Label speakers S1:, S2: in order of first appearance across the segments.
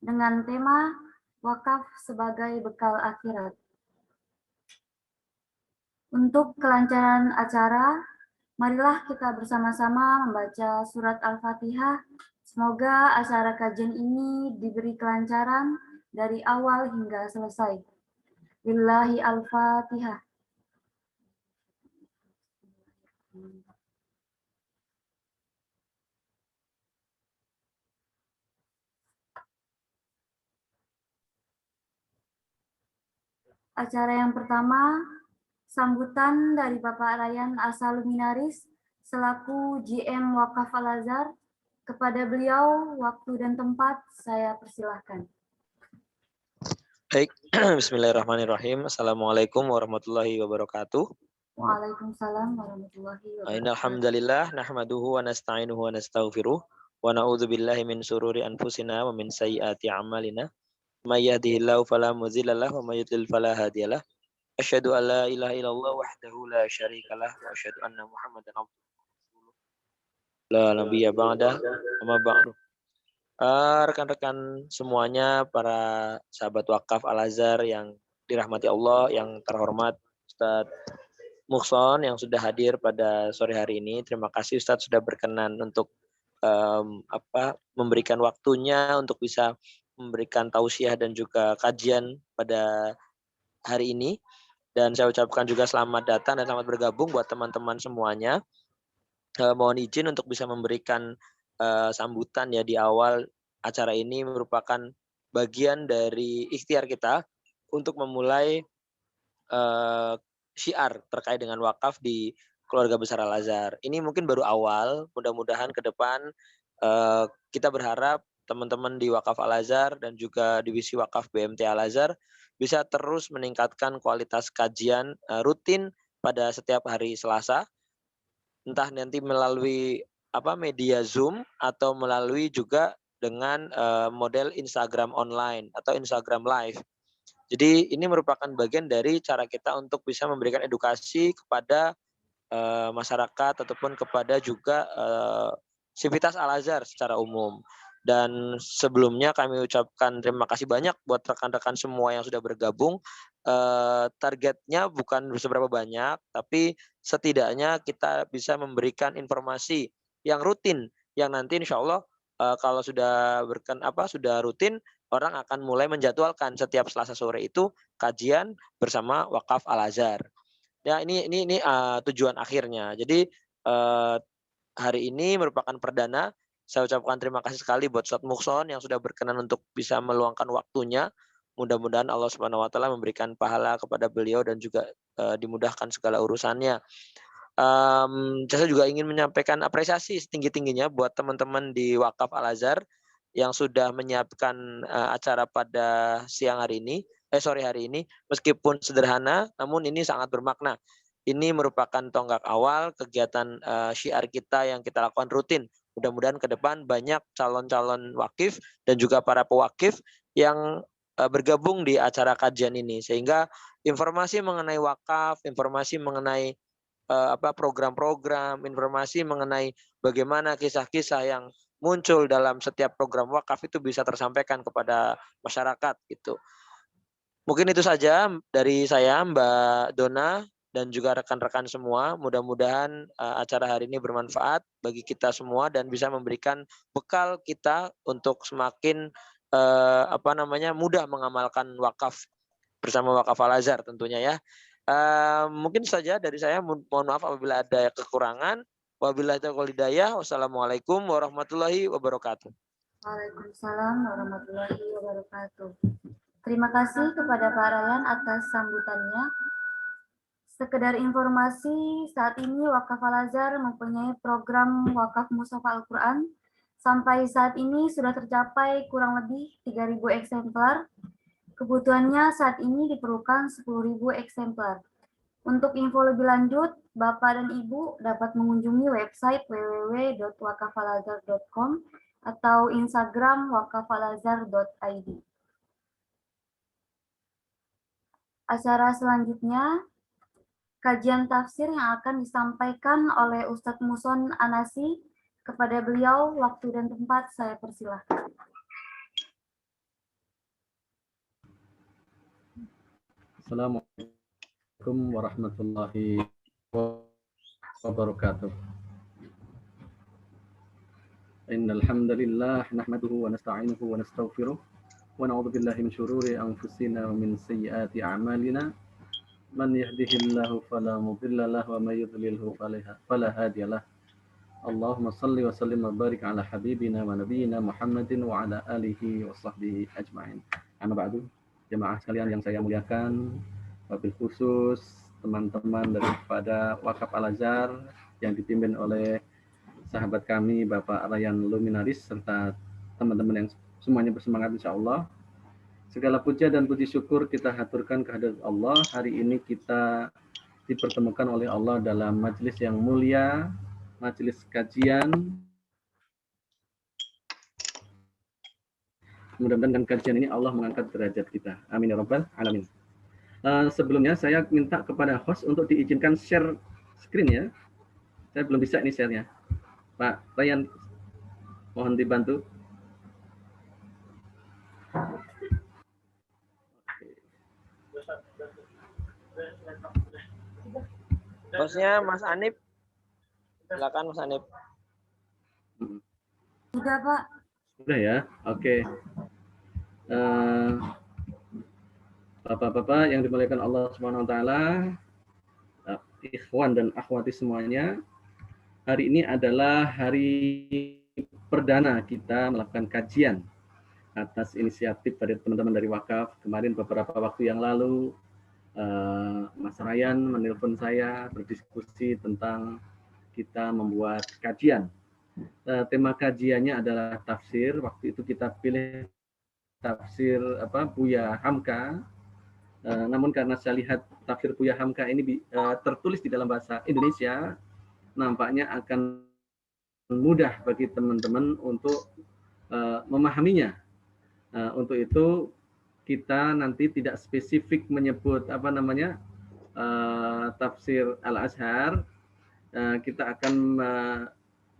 S1: dengan tema wakaf sebagai bekal akhirat. Untuk kelancaran acara, marilah kita bersama-sama membaca surat Al-Fatihah. Semoga acara kajian ini diberi kelancaran dari awal hingga selesai. Lillahi Al-Fatihah. Acara yang pertama, sambutan dari Bapak Ryan Asaluminaris selaku GM Wakaf Al-Azhar. Kepada beliau, waktu dan tempat saya persilahkan.
S2: Baik, bismillahirrahmanirrahim. Assalamualaikum warahmatullahi wabarakatuh.
S1: Waalaikumsalam warahmatullahi wabarakatuh.
S2: Alhamdulillah, nahmaduhu wa nasta'inuhu wa nastaghfiruh. Wa na'udzu billahi min sururi anfusina wa min sayyiati a'malina. May yahdihillahu fala mudhilla lahu wa may yudlil fala hadiyalah. Asyhadu an la ilaha illallah wahdahu la syarikalah wa asyhadu anna Muhammadan abduhu wa rasuluh. La nabiyya ba'da, amma ba'du. Rekan-rekan semuanya, para sahabat wakaf Al-Azhar yang dirahmati Allah, yang terhormat Ustadz Muhson yang sudah hadir pada sore hari ini. Terima kasih Ustadz sudah berkenan untuk memberikan waktunya untuk bisa memberikan tausiah dan juga kajian pada hari ini. Dan saya ucapkan juga selamat datang dan selamat bergabung buat teman-teman semuanya. Mohon izin untuk bisa memberikan sambutan ya di awal acara ini, merupakan bagian dari ikhtiar kita untuk memulai syiar terkait dengan wakaf di keluarga besar Al-Azhar. Ini mungkin baru awal, mudah-mudahan ke depan kita berharap teman-teman di Wakaf Al-Azhar dan juga divisi Wakaf BMT Al-Azhar bisa terus meningkatkan kualitas kajian rutin pada setiap hari Selasa, entah nanti melalui media Zoom atau melalui juga dengan model Instagram online atau Instagram Live. Jadi ini merupakan bagian dari cara kita untuk bisa memberikan edukasi kepada masyarakat ataupun kepada juga sivitas Al-Azhar secara umum. Dan sebelumnya kami ucapkan terima kasih banyak buat rekan-rekan semua yang sudah bergabung. Targetnya bukan seberapa banyak, tapi setidaknya kita bisa memberikan informasi yang rutin, yang nanti insya Allah kalau sudah sudah rutin, orang akan mulai menjadwalkan setiap Selasa sore itu kajian bersama Wakaf Al-Azhar. Ya, ini tujuan akhirnya. Jadi hari ini merupakan perdana. Saya ucapkan terima kasih sekali buat Ustadz Muhson yang sudah berkenan untuk bisa meluangkan waktunya. Mudah-mudahan Allah Subhanahu wa taala memberikan pahala kepada beliau dan juga dimudahkan segala urusannya. Saya juga ingin menyampaikan apresiasi setinggi-tingginya buat teman-teman di Wakaf Al-Azhar yang sudah menyiapkan acara pada sore hari ini, meskipun sederhana, namun ini sangat bermakna. Ini merupakan tonggak awal kegiatan syiar kita yang kita lakukan rutin. Mudah-mudahan ke depan banyak calon-calon wakif dan juga para pewakif yang bergabung di acara kajian ini, sehingga informasi mengenai wakaf, informasi mengenai program-program, informasi mengenai bagaimana kisah-kisah yang muncul dalam setiap program wakaf itu bisa tersampaikan kepada masyarakat gitu. Mungkin itu saja dari saya, Mbak Dona, dan juga rekan-rekan semua. Mudah-mudahan acara hari ini bermanfaat bagi kita semua dan bisa memberikan bekal kita untuk semakin mudah mengamalkan wakaf bersama Wakaf Al-Azhar tentunya ya. Mungkin saja dari saya, mohon maaf apabila ada kekurangan. Wabillahi taufiq wal hidayah. Wassalamualaikum warahmatullahi wabarakatuh.
S1: Waalaikumsalam warahmatullahi wabarakatuh. Terima kasih kepada Pak Ryan atas sambutannya. Sekedar informasi, saat ini Wakaf Al-Azhar mempunyai program Wakaf Mushaf Al-Quran. Sampai saat ini sudah tercapai kurang lebih 3.000 eksemplar. Kebutuhannya saat ini diperlukan 10.000 eksemplar. Untuk info lebih lanjut, Bapak dan Ibu dapat mengunjungi website www.wakafalazhar.com atau Instagram wakafalazhar.id. Acara selanjutnya, kajian tafsir yang akan disampaikan oleh Ustadz Muhson Anasi. Kepada beliau, waktu dan tempat saya persilahkan.
S3: Assalamualaikum warahmatullahi wabarakatuh. Innal hamdalillah nahmaduhu wa nasta'inuhu wa nastaghfiruh wa na'udzu billahi min shururi anfusina wa min sayyiati a'malina. Man yahdihillahu fala mudilla lahu wa may yudlilhu fala hadiyalah. Allahumma salli wa sallim wa barik ala habibina wa nabiyyina Muhammadin wa ala alihi wa sahbihi ajma'in. Amma ba'du, jemaah sekalian yang saya muliakan, wabil khusus teman-teman daripada Wakaf Al-Azhar yang dipimpin oleh sahabat kami Bapak Ryan Luminaris serta teman-teman yang semuanya bersemangat insya Allah. Segala puja dan puji syukur kita haturkan kehadirat Allah. Hari ini kita dipertemukan oleh Allah dalam majelis yang mulia, majelis kajian. Mudah-mudahan dengan kajian ini Allah mengangkat derajat kita. Amin ya rabbal alamin. Sebelumnya saya minta kepada host untuk diizinkan share screen ya. Saya belum bisa ini share-nya. Pak Ryan, mohon dibantu.
S2: Bosnya Mas Anip. Silakan Mas Anip.
S1: Sudah, Pak.
S3: Sudah ya, oke. Bapak-bapak yang dimuliakan Allah Subhanahu wa taala, ikhwan dan akhwati semuanya. Hari ini adalah hari perdana kita melakukan kajian atas inisiatif dari teman-teman dari Wakaf. Kemarin beberapa waktu yang lalu Mas Ryan menelpon saya berdiskusi tentang kita membuat kajian. Tema kajiannya adalah tafsir. Waktu itu kita pilih tafsir Buya Hamka. Namun karena saya lihat tafsir Buya Hamka ini tertulis di dalam bahasa Indonesia, nampaknya akan mudah bagi teman-teman untuk memahaminya. Untuk itu kita nanti tidak spesifik menyebut tafsir Al-Azhar. Kita akan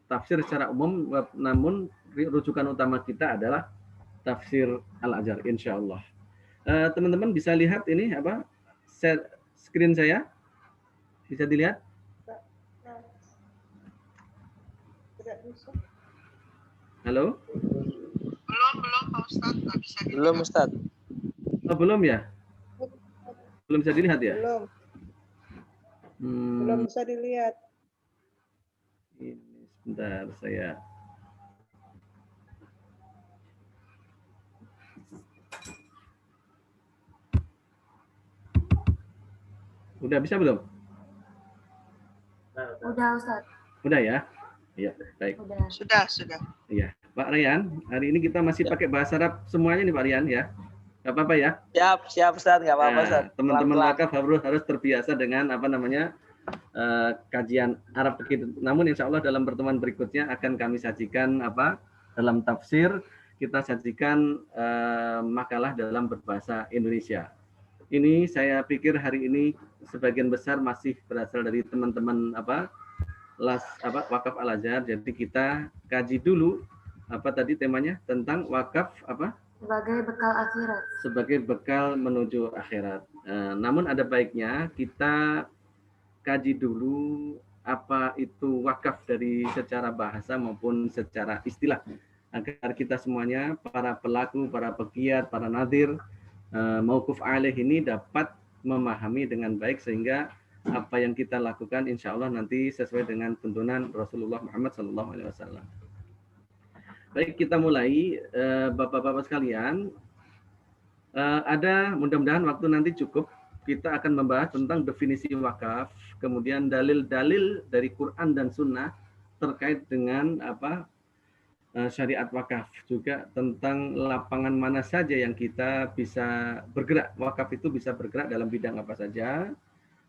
S3: tafsir secara umum, namun rujukan utama kita adalah tafsir Al-Azhar, insya Allah. Teman-teman bisa lihat ini screen saya? Bisa dilihat? Halo?
S4: Belum Pak Ustadz, nggak bisa dilihat.
S2: Belum Ustadz.
S3: Oh, belum ya? Belum bisa dilihat ya?
S4: Belum bisa dilihat.
S3: Ini sebentar saya. Udah bisa belum?
S1: Udah, Ustaz.
S3: Udah ya? Iya, baik.
S1: Udah.
S4: Sudah.
S3: Iya, Pak Ryan, hari ini kita masih pakai bahasa Arab semuanya nih Pak Ryan ya. Gak apa-apa ya?
S2: Siap Ustaz, nggak apa-apa Ustaz.
S3: Teman-teman Wakaf harus terbiasa dengan kajian Arab kita. Namun insya Allah dalam pertemuan berikutnya akan kami sajikan dalam tafsir kita sajikan makalah dalam berbahasa Indonesia. Ini saya pikir hari ini sebagian besar masih berasal dari teman-teman Wakaf Al-Azhar. Jadi kita kaji dulu temanya tentang wakaf
S1: Sebagai bekal akhirat.
S3: Sebagai bekal menuju akhirat. Namun ada baiknya kita kaji dulu apa itu wakaf dari secara bahasa maupun secara istilah, agar kita semuanya, para pelaku, para pegiat, para nadir, mauquf alaih ini dapat memahami dengan baik, sehingga apa yang kita lakukan insya Allah nanti sesuai dengan tuntunan Rasulullah Muhammad SAW. Baik, kita mulai. Bapak-bapak sekalian, mudah-mudahan waktu nanti cukup. Kita akan membahas tentang definisi wakaf, kemudian dalil-dalil dari Quran dan Sunnah terkait dengan syariat wakaf, juga tentang lapangan mana saja yang kita bisa bergerak. Wakaf itu bisa bergerak dalam bidang apa saja,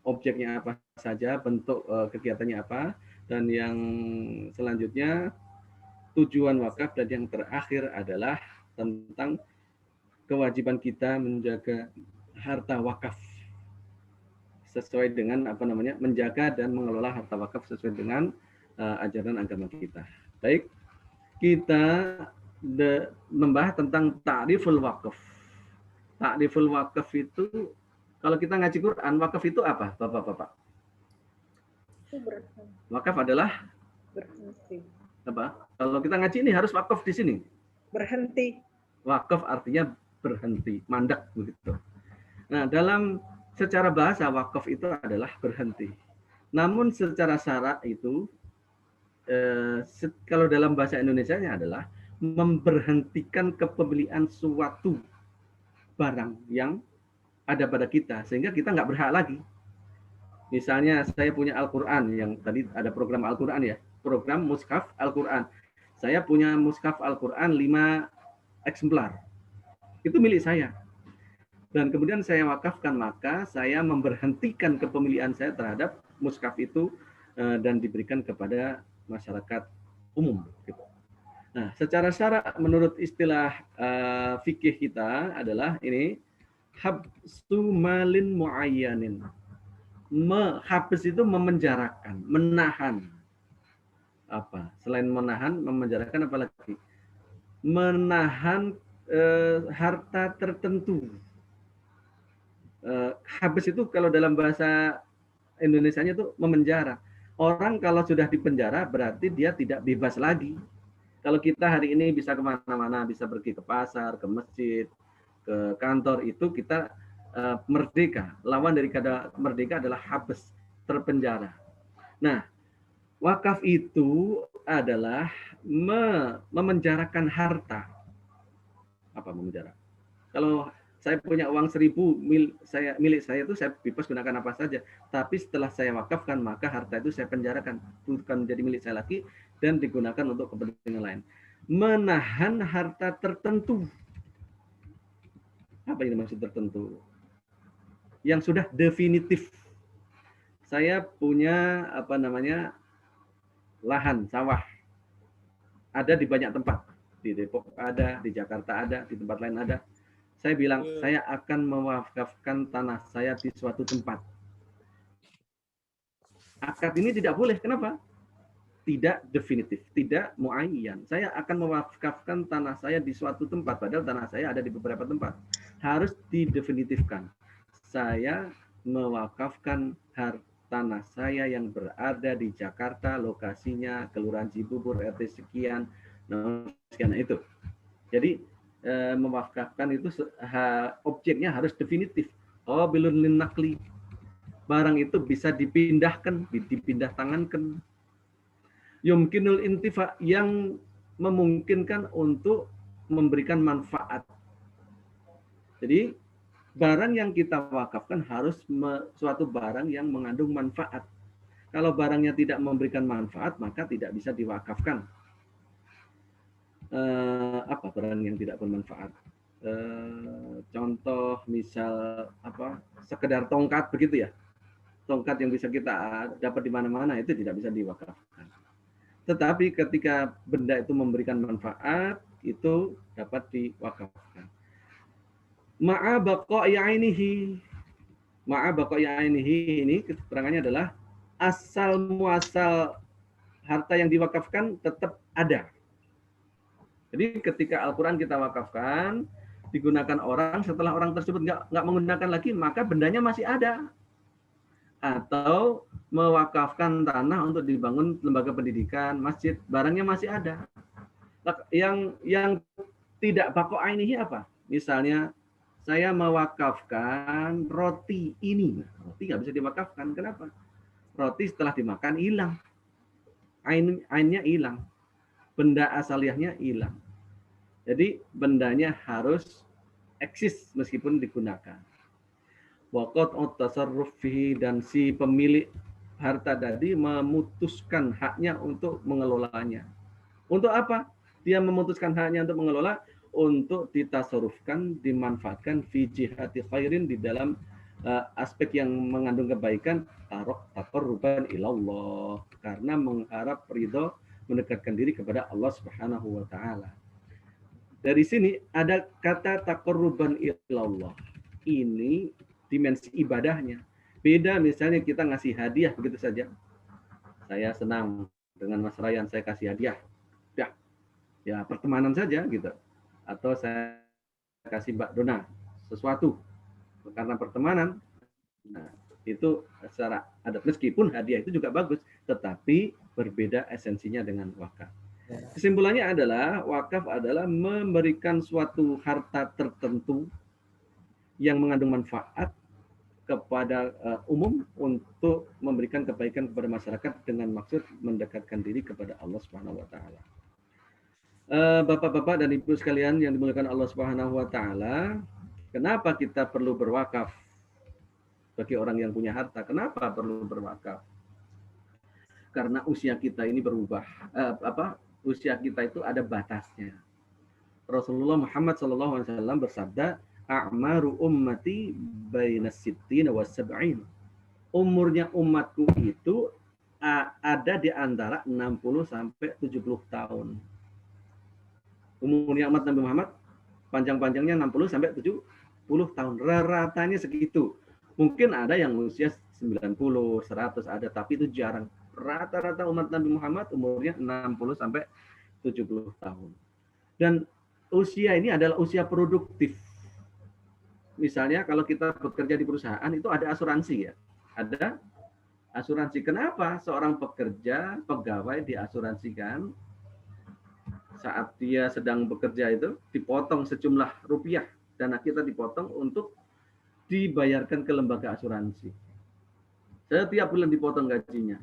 S3: objeknya apa saja, bentuk kegiatannya apa, dan yang selanjutnya tujuan wakaf, dan yang terakhir adalah tentang kewajiban kita menjaga harta wakaf sesuai dengan menjaga dan mengelola harta wakaf sesuai dengan ajaran agama kita. Baik, kita membahas tentang ta'riful wakaf. Ta'riful wakaf itu Kalau kita ngaji Quran, wakaf itu apa, Bapak-bapak?
S4: Itu berhenti.
S3: Wakaf adalah apa? Kalau kita ngaji ini harus wakaf di sini.
S4: Berhenti.
S3: Wakaf artinya berhenti, mandak begitu. Nah, secara bahasa wakaf itu adalah berhenti. Namun secara syarak itu kalau dalam bahasa Indonesianya adalah memberhentikan kepemilikan suatu barang yang ada pada kita sehingga kita nggak berhak lagi. Misalnya saya punya Al-Quran yang tadi ada program Al-Quran ya, program mushaf Al-Quran. Saya punya mushaf Al-Quran 5 eksemplar. Itu milik saya. Dan kemudian saya wakafkan, maka saya memberhentikan kepemilikan saya terhadap mushaf itu dan diberikan kepada masyarakat umum. Gitu. Nah, secara syarak menurut istilah fikih kita adalah ini habsu malin muayyanin. Habs itu memenjarakan, menahan. Apa? Selain menahan, memenjarakan apa lagi? Menahan harta tertentu. Habs itu kalau dalam bahasa Indonesianya itu memenjara. Orang kalau sudah dipenjara berarti dia tidak bebas lagi. Kalau kita hari ini bisa kemana-mana, bisa pergi ke pasar, ke masjid, ke kantor, itu kita merdeka. Lawan dari kata merdeka adalah habs, terpenjara. Nah, wakaf itu adalah memenjarakan harta. Apa memenjara? Kalau saya punya uang 1.000 milik saya itu saya bebas gunakan apa saja. Tapi setelah saya wakafkan, maka harta itu saya penjarakan, bukan menjadi milik saya lagi dan digunakan untuk kepentingan lain. Menahan harta tertentu. Apa ini maksud tertentu? Yang sudah definitif. Saya punya lahan sawah. Ada di banyak tempat. Di Depok ada, di Jakarta ada, di tempat lain ada. Saya bilang, saya akan mewakafkan tanah saya di suatu tempat. Akad ini tidak boleh. Kenapa? Tidak definitif, tidak muayyan. Saya akan mewakafkan tanah saya di suatu tempat, padahal tanah saya ada di beberapa tempat. Harus didefinitifkan. Saya mewakafkan tanah saya yang berada di Jakarta, lokasinya Kelurahan Cibubur, RT sekian, sekian itu. Jadi mewakafkan itu objeknya harus definitif. Oh, bilun linakli. Barang itu bisa dipindahkan, dipindah tangankan. Yumkinul intifa, yang memungkinkan untuk memberikan manfaat. Jadi barang yang kita wakafkan harus suatu barang yang mengandung manfaat. Kalau barangnya tidak memberikan manfaat, maka tidak bisa diwakafkan. Apa barang yang tidak bermanfaat? Contoh misal sekedar tongkat begitu ya. Tongkat yang bisa kita dapat di mana-mana itu tidak bisa diwakafkan. Tetapi ketika benda itu memberikan manfaat, itu dapat diwakafkan. Ma'a baqa'i ainihi. Ma'a baqa'i ainihi ini keterangannya adalah asal muasal harta yang diwakafkan tetap ada. Jadi ketika Al-Quran kita wakafkan, digunakan orang, setelah orang tersebut nggak menggunakan lagi, maka bendanya masih ada. Atau mewakafkan tanah untuk dibangun lembaga pendidikan, masjid, barangnya masih ada. Yang tidak baqa'i ainihi apa? Misalnya saya mewakafkan roti ini. Roti nggak bisa diwakafkan. Kenapa? Roti setelah dimakan hilang. Ainnya hilang. Benda asaliahnya hilang. Jadi bendanya harus eksis meskipun digunakan. Waqat tasarruf fihi, dan si pemilik harta tadi memutuskan haknya untuk mengelolanya. Untuk apa? Dia memutuskan haknya untuk mengelola, untuk ditasarrufkan, dimanfaatkan fi jihati khairin, di dalam aspek yang mengandung kebaikan, taqarruban ilallah, karena mengharap ridho, mendekatkan diri kepada Allah Subhanahu wa taala. Dari sini ada kata taqarruban ilallah. Ini dimensi ibadahnya. Beda misalnya kita ngasih hadiah begitu saja. Saya senang dengan Mas Ryan, saya kasih hadiah. Ya pertemanan saja gitu. Atau saya kasih Mbak Dona sesuatu karena pertemanan, Nah, itu secara adat, meskipun hadiah itu juga bagus, tetapi berbeda esensinya dengan wakaf. Kesimpulannya adalah wakaf adalah memberikan suatu harta tertentu yang mengandung manfaat kepada umum untuk memberikan kebaikan kepada masyarakat dengan maksud mendekatkan diri kepada Allah Subhanahu wa taala. Bapak-bapak dan Ibu sekalian yang dimuliakan Allah Subhanahu wa taala, kenapa kita perlu berwakaf? Bagi orang yang punya harta, kenapa perlu berwakaf? Karena usia kita ini berubah. Usia kita itu ada batasnya. Rasulullah Muhammad SAW bersabda, "A'maru ummati bainas sittina was sab'in." Umurnya umatku itu ada di antara 60 sampai 70 tahun. Umurnya umat Nabi Muhammad panjang-panjangnya 60 sampai 70 tahun. Rata-ratanya segitu. Mungkin ada yang usia 90, 100 ada, tapi itu jarang. Rata-rata umat Nabi Muhammad umurnya 60 sampai 70 tahun. Dan usia ini adalah usia produktif. Misalnya kalau kita bekerja di perusahaan itu ada asuransi ya. Ada asuransi. Kenapa seorang pekerja, pegawai diasuransikan saat dia sedang bekerja itu dipotong sejumlah rupiah, dana kita dipotong untuk dibayarkan ke lembaga asuransi. Setiap bulan dipotong gajinya.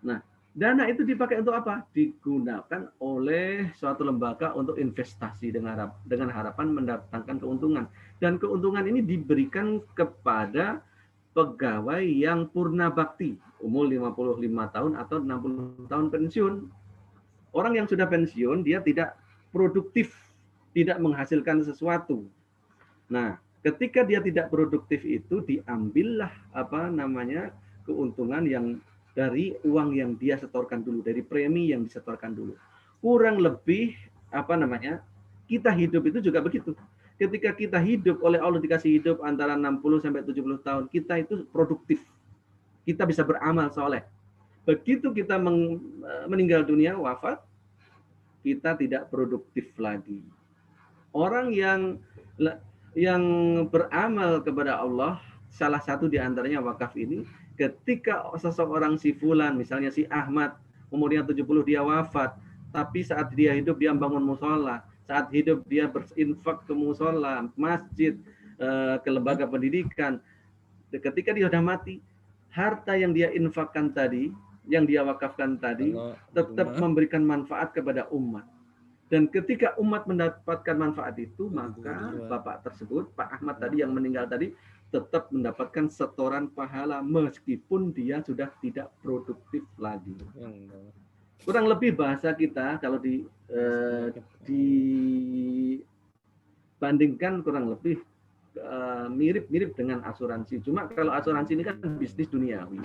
S3: Nah, dana itu dipakai untuk apa? Digunakan oleh suatu lembaga untuk investasi dengan harapan mendatangkan keuntungan. Dan keuntungan ini diberikan kepada pegawai yang purna bakti, umur 55 tahun atau 60 tahun pensiun. Orang yang sudah pensiun, dia tidak produktif, tidak menghasilkan sesuatu. Nah, ketika dia tidak produktif itu diambillah keuntungan yang dari uang yang dia setorkan dulu, dari premi yang disetorkan dulu. Kurang lebih kita hidup itu juga begitu. Ketika kita hidup oleh Allah dikasih hidup antara 60 sampai 70 tahun, kita itu produktif. Kita bisa beramal soleh. Begitu kita meninggal dunia, wafat, kita tidak produktif lagi. Orang yang beramal kepada Allah, salah satu di antaranya wakaf ini, ketika seseorang si fulan, misalnya si Ahmad, umurnya 70 dia wafat, tapi saat dia hidup dia bangun musola, saat hidup dia berinfak ke musola, masjid, ke lembaga pendidikan. Ketika dia sudah mati, harta yang dia infakkan tadi, yang dia wakafkan tadi, tetap memberikan manfaat kepada umat. Dan ketika umat mendapatkan manfaat itu, maka Bapak tersebut, Pak Ahmad tadi yang meninggal tadi, tetap mendapatkan setoran pahala meskipun dia sudah tidak produktif lagi. Kurang lebih bahasa kita kalau dibandingkan kurang lebih mirip-mirip dengan asuransi. Cuma kalau asuransi ini kan bisnis duniawi.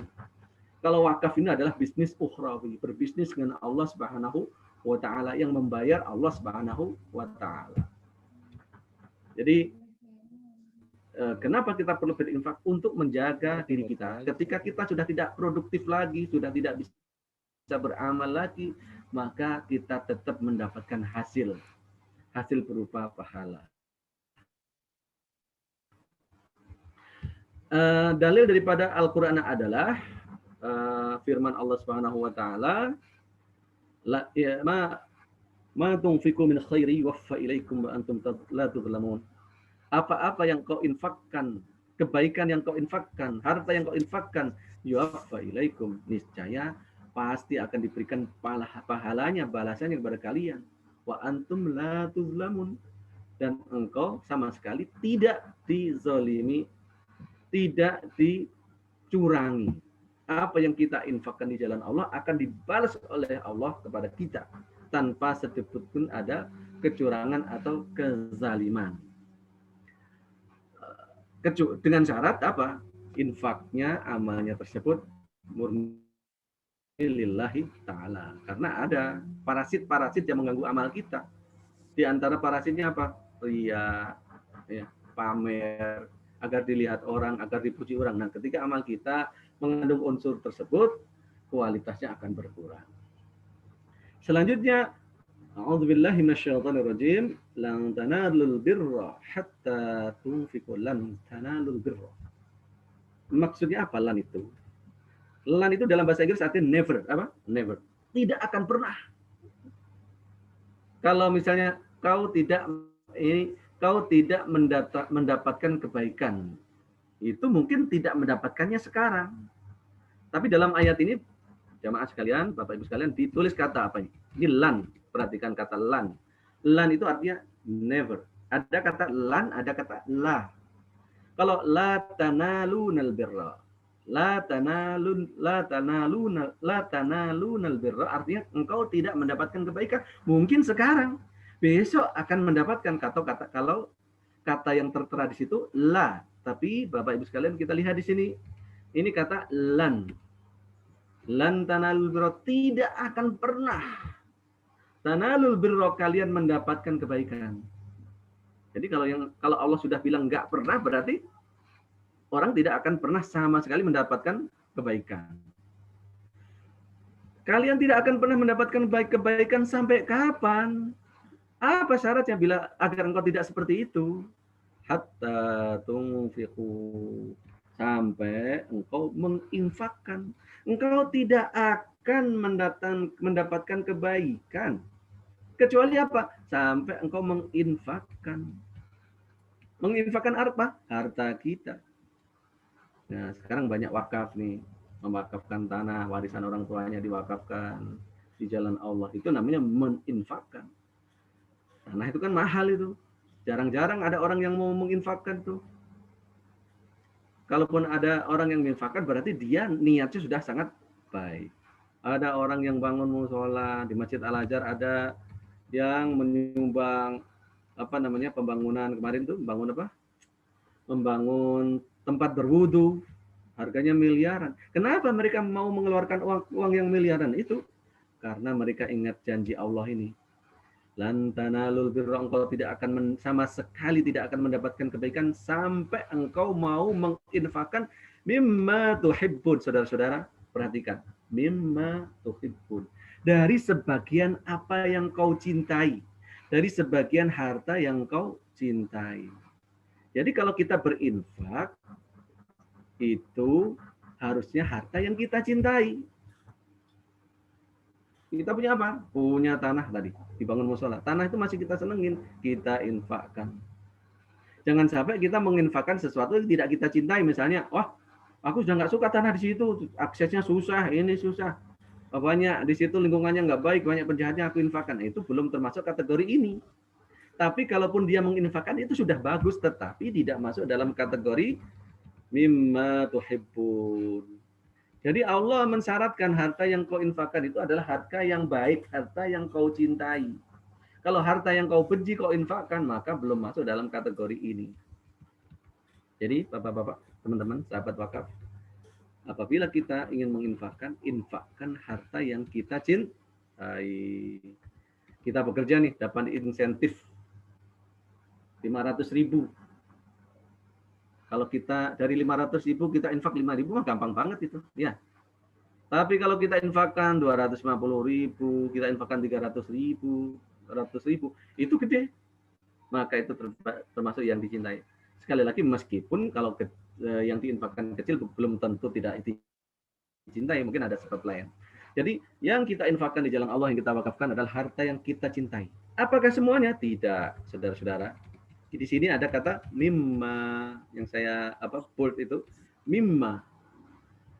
S3: Kalau wakaf ini adalah bisnis ukhrawi, berbisnis dengan Allah Subhanahu wa taala, yang membayar Allah Subhanahu wa taala. Jadi kenapa kita perlu berinfak? Untuk menjaga diri kita. Ketika kita sudah tidak produktif lagi, sudah tidak bisa beramal lagi, maka kita tetap mendapatkan hasil berupa pahala. Dalil daripada Al-Qur'an adalah firman Allah Subhanahu wa taala, ma tunfiqu min khairi yuwaffa ilaikum wa antum la tuzlamun. Apa-apa yang kau infakkan, kebaikan yang kau infakkan, harta yang kau infakkan, yuwaffa ilaikum, niscaya pasti akan diberikan pahalanya, balasannya kepada kalian. Wa antum la tuzlamun, dan engkau sama sekali tidak dizalimi, tidak dicurangi. Apa yang kita infakkan di jalan Allah akan dibalas oleh Allah kepada kita tanpa sedikit pun ada kecurangan atau kezaliman. Dengan syarat apa? Infaknya, amalnya tersebut murni lillahi ta'ala. Karena ada parasit-parasit yang mengganggu amal kita. Di antara parasitnya apa? Riya, ya, pamer, agar dilihat orang, agar dipuji orang. Nah, ketika amal kita mengandung unsur tersebut, kualitasnya akan berkurang. Selanjutnya, a'udzubillahi minasyaitonirrajim, lan tanalul birra hatta tunfiqu, lan tanalul birra. Maksudnya apa lan itu? Lan itu dalam bahasa Inggris artinya never, apa? Never. Tidak akan pernah. Kalau misalnya kau tidak mendapatkan kebaikan, itu mungkin tidak mendapatkannya sekarang. Tapi dalam ayat ini, jamaah sekalian, Bapak Ibu sekalian, ditulis kata apa ini? Ini lan. Perhatikan kata lan. Lan itu artinya never. Ada kata lan, ada kata la. Kalau la tanalunal birra, la tanalunal birra artinya engkau tidak mendapatkan kebaikan. Mungkin sekarang, besok akan mendapatkan kalau kata yang tertera di situ la. Tapi Bapak Ibu sekalian, kita lihat di sini. Ini kata lan. Lan tanalul birra, tidak akan pernah. Tanalul birra, kalian mendapatkan kebaikan. Jadi kalau Allah sudah bilang nggak pernah, berarti orang tidak akan pernah sama sekali mendapatkan kebaikan. Kalian tidak akan pernah mendapatkan kebaikan sampai kapan? Apa syaratnya agar engkau tidak seperti itu? Hatta tunfiqu, sampai engkau menginfakkan. Engkau tidak akan mendapatkan kebaikan kecuali apa? Sampai engkau menginfakkan. Menginfakkan apa? Harta kita. Nah, sekarang banyak wakaf nih, mewakafkan tanah, warisan orang tuanya diwakafkan di jalan Allah. Itu namanya menginfakkan. Tanah itu kan mahal itu. Jarang-jarang ada orang yang mau menginfakkan tuh. Kalaupun ada orang yang menginfakkan, berarti dia niatnya sudah sangat baik. Ada orang yang bangun musola di Masjid Al-Azhar, ada yang menyumbang pembangunan kemarin tuh, membangun tempat berwudu, harganya miliaran. Kenapa mereka mau mengeluarkan uang yang miliaran itu? Karena mereka ingat janji Allah ini. Lan tanalul birra, engkau tidak akan sama sekali tidak akan mendapatkan kebaikan sampai engkau mau menginfakkan mimma tuhibbun. Saudara-saudara, perhatikan, mimma tuhibbun, dari sebagian apa yang kau cintai, dari sebagian harta yang kau cintai. Jadi kalau kita berinfak, itu harusnya harta yang kita cintai. Kita punya apa? Punya tanah tadi, dibangun musola. Tanah itu masih kita senengin, kita infakkan. Jangan sampai kita menginfakkan sesuatu yang tidak kita cintai. Misalnya, wah, aku sudah nggak suka tanah di situ, aksesnya susah, ini susah. Banyak di situ lingkungannya nggak baik, banyak penjahatnya, aku infakkan. Itu belum termasuk kategori ini. Tapi kalaupun dia menginfakkan itu sudah bagus, tetapi tidak masuk dalam kategori mimma tuhibbun. Jadi Allah mensyaratkan harta yang kau infakkan itu adalah harta yang baik, harta yang kau cintai. Kalau harta yang kau benci kau infakkan, maka belum masuk dalam kategori ini. Jadi Bapak-bapak, teman-teman, sahabat wakaf, apabila kita ingin menginfakkan, infakkan harta yang kita cintai. Kita bekerja nih, dapat insentif 500.000. Kalau kita dari 500.000 kita infak 5.000 mah gampang banget itu, ya. Tapi kalau kita infakkan 250.000, kita infakkan 300.000, 100.000, itu gede. Maka itu termasuk yang dicintai. Sekali lagi, meskipun kalau yang diinfakkan kecil belum tentu tidak dicintai, mungkin ada sebab lain. Jadi yang kita infakkan di jalan Allah, yang kita wakafkan adalah harta yang kita cintai. Apakah semuanya? Tidak, saudara-saudara. Di sini ada kata mimma yang saya bold itu, mimma,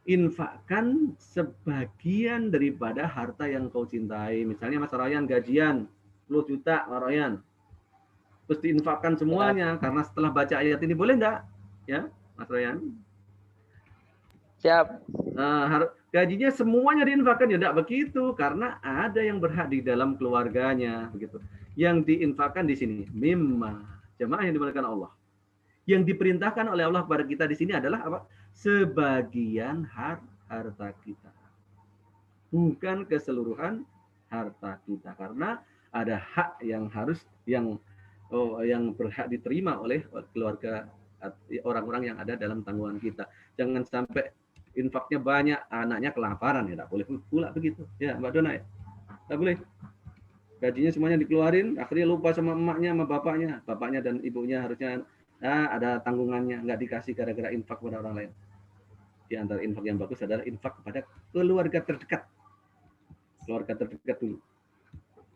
S3: infakkan sebagian daripada harta yang kau cintai. Misalnya Mas Royan gajian 10 juta, Mas Royan, terus diinfakkan semuanya karena setelah baca ayat ini, boleh enggak? Ya, Mas Royan?
S2: Siap.
S3: Gajinya semuanya diinfakkan, ya enggak begitu, karena ada yang berhak di dalam keluarganya, begitu. Yang diinfakkan di sini mimma, jemaah yang dimuliakan Allah. Yang diperintahkan oleh Allah kepada kita di sini adalah apa? Sebagian harta kita. Bukan keseluruhan harta kita, karena ada hak yang yang berhak diterima oleh keluarga, orang-orang yang ada dalam tanggungan kita. Jangan sampai infaknya banyak, anaknya kelaparan, ya tidak boleh pula begitu. Ya, Mbak Dona ya? Tidak boleh. Gajinya semuanya dikeluarin, akhirnya lupa sama emaknya, sama bapaknya. Bapaknya dan ibunya harusnya ada tanggungannya, nggak dikasih gara-gara infak pada orang lain. Di antara infak yang bagus adalah infak kepada keluarga terdekat. Keluarga terdekat dulu.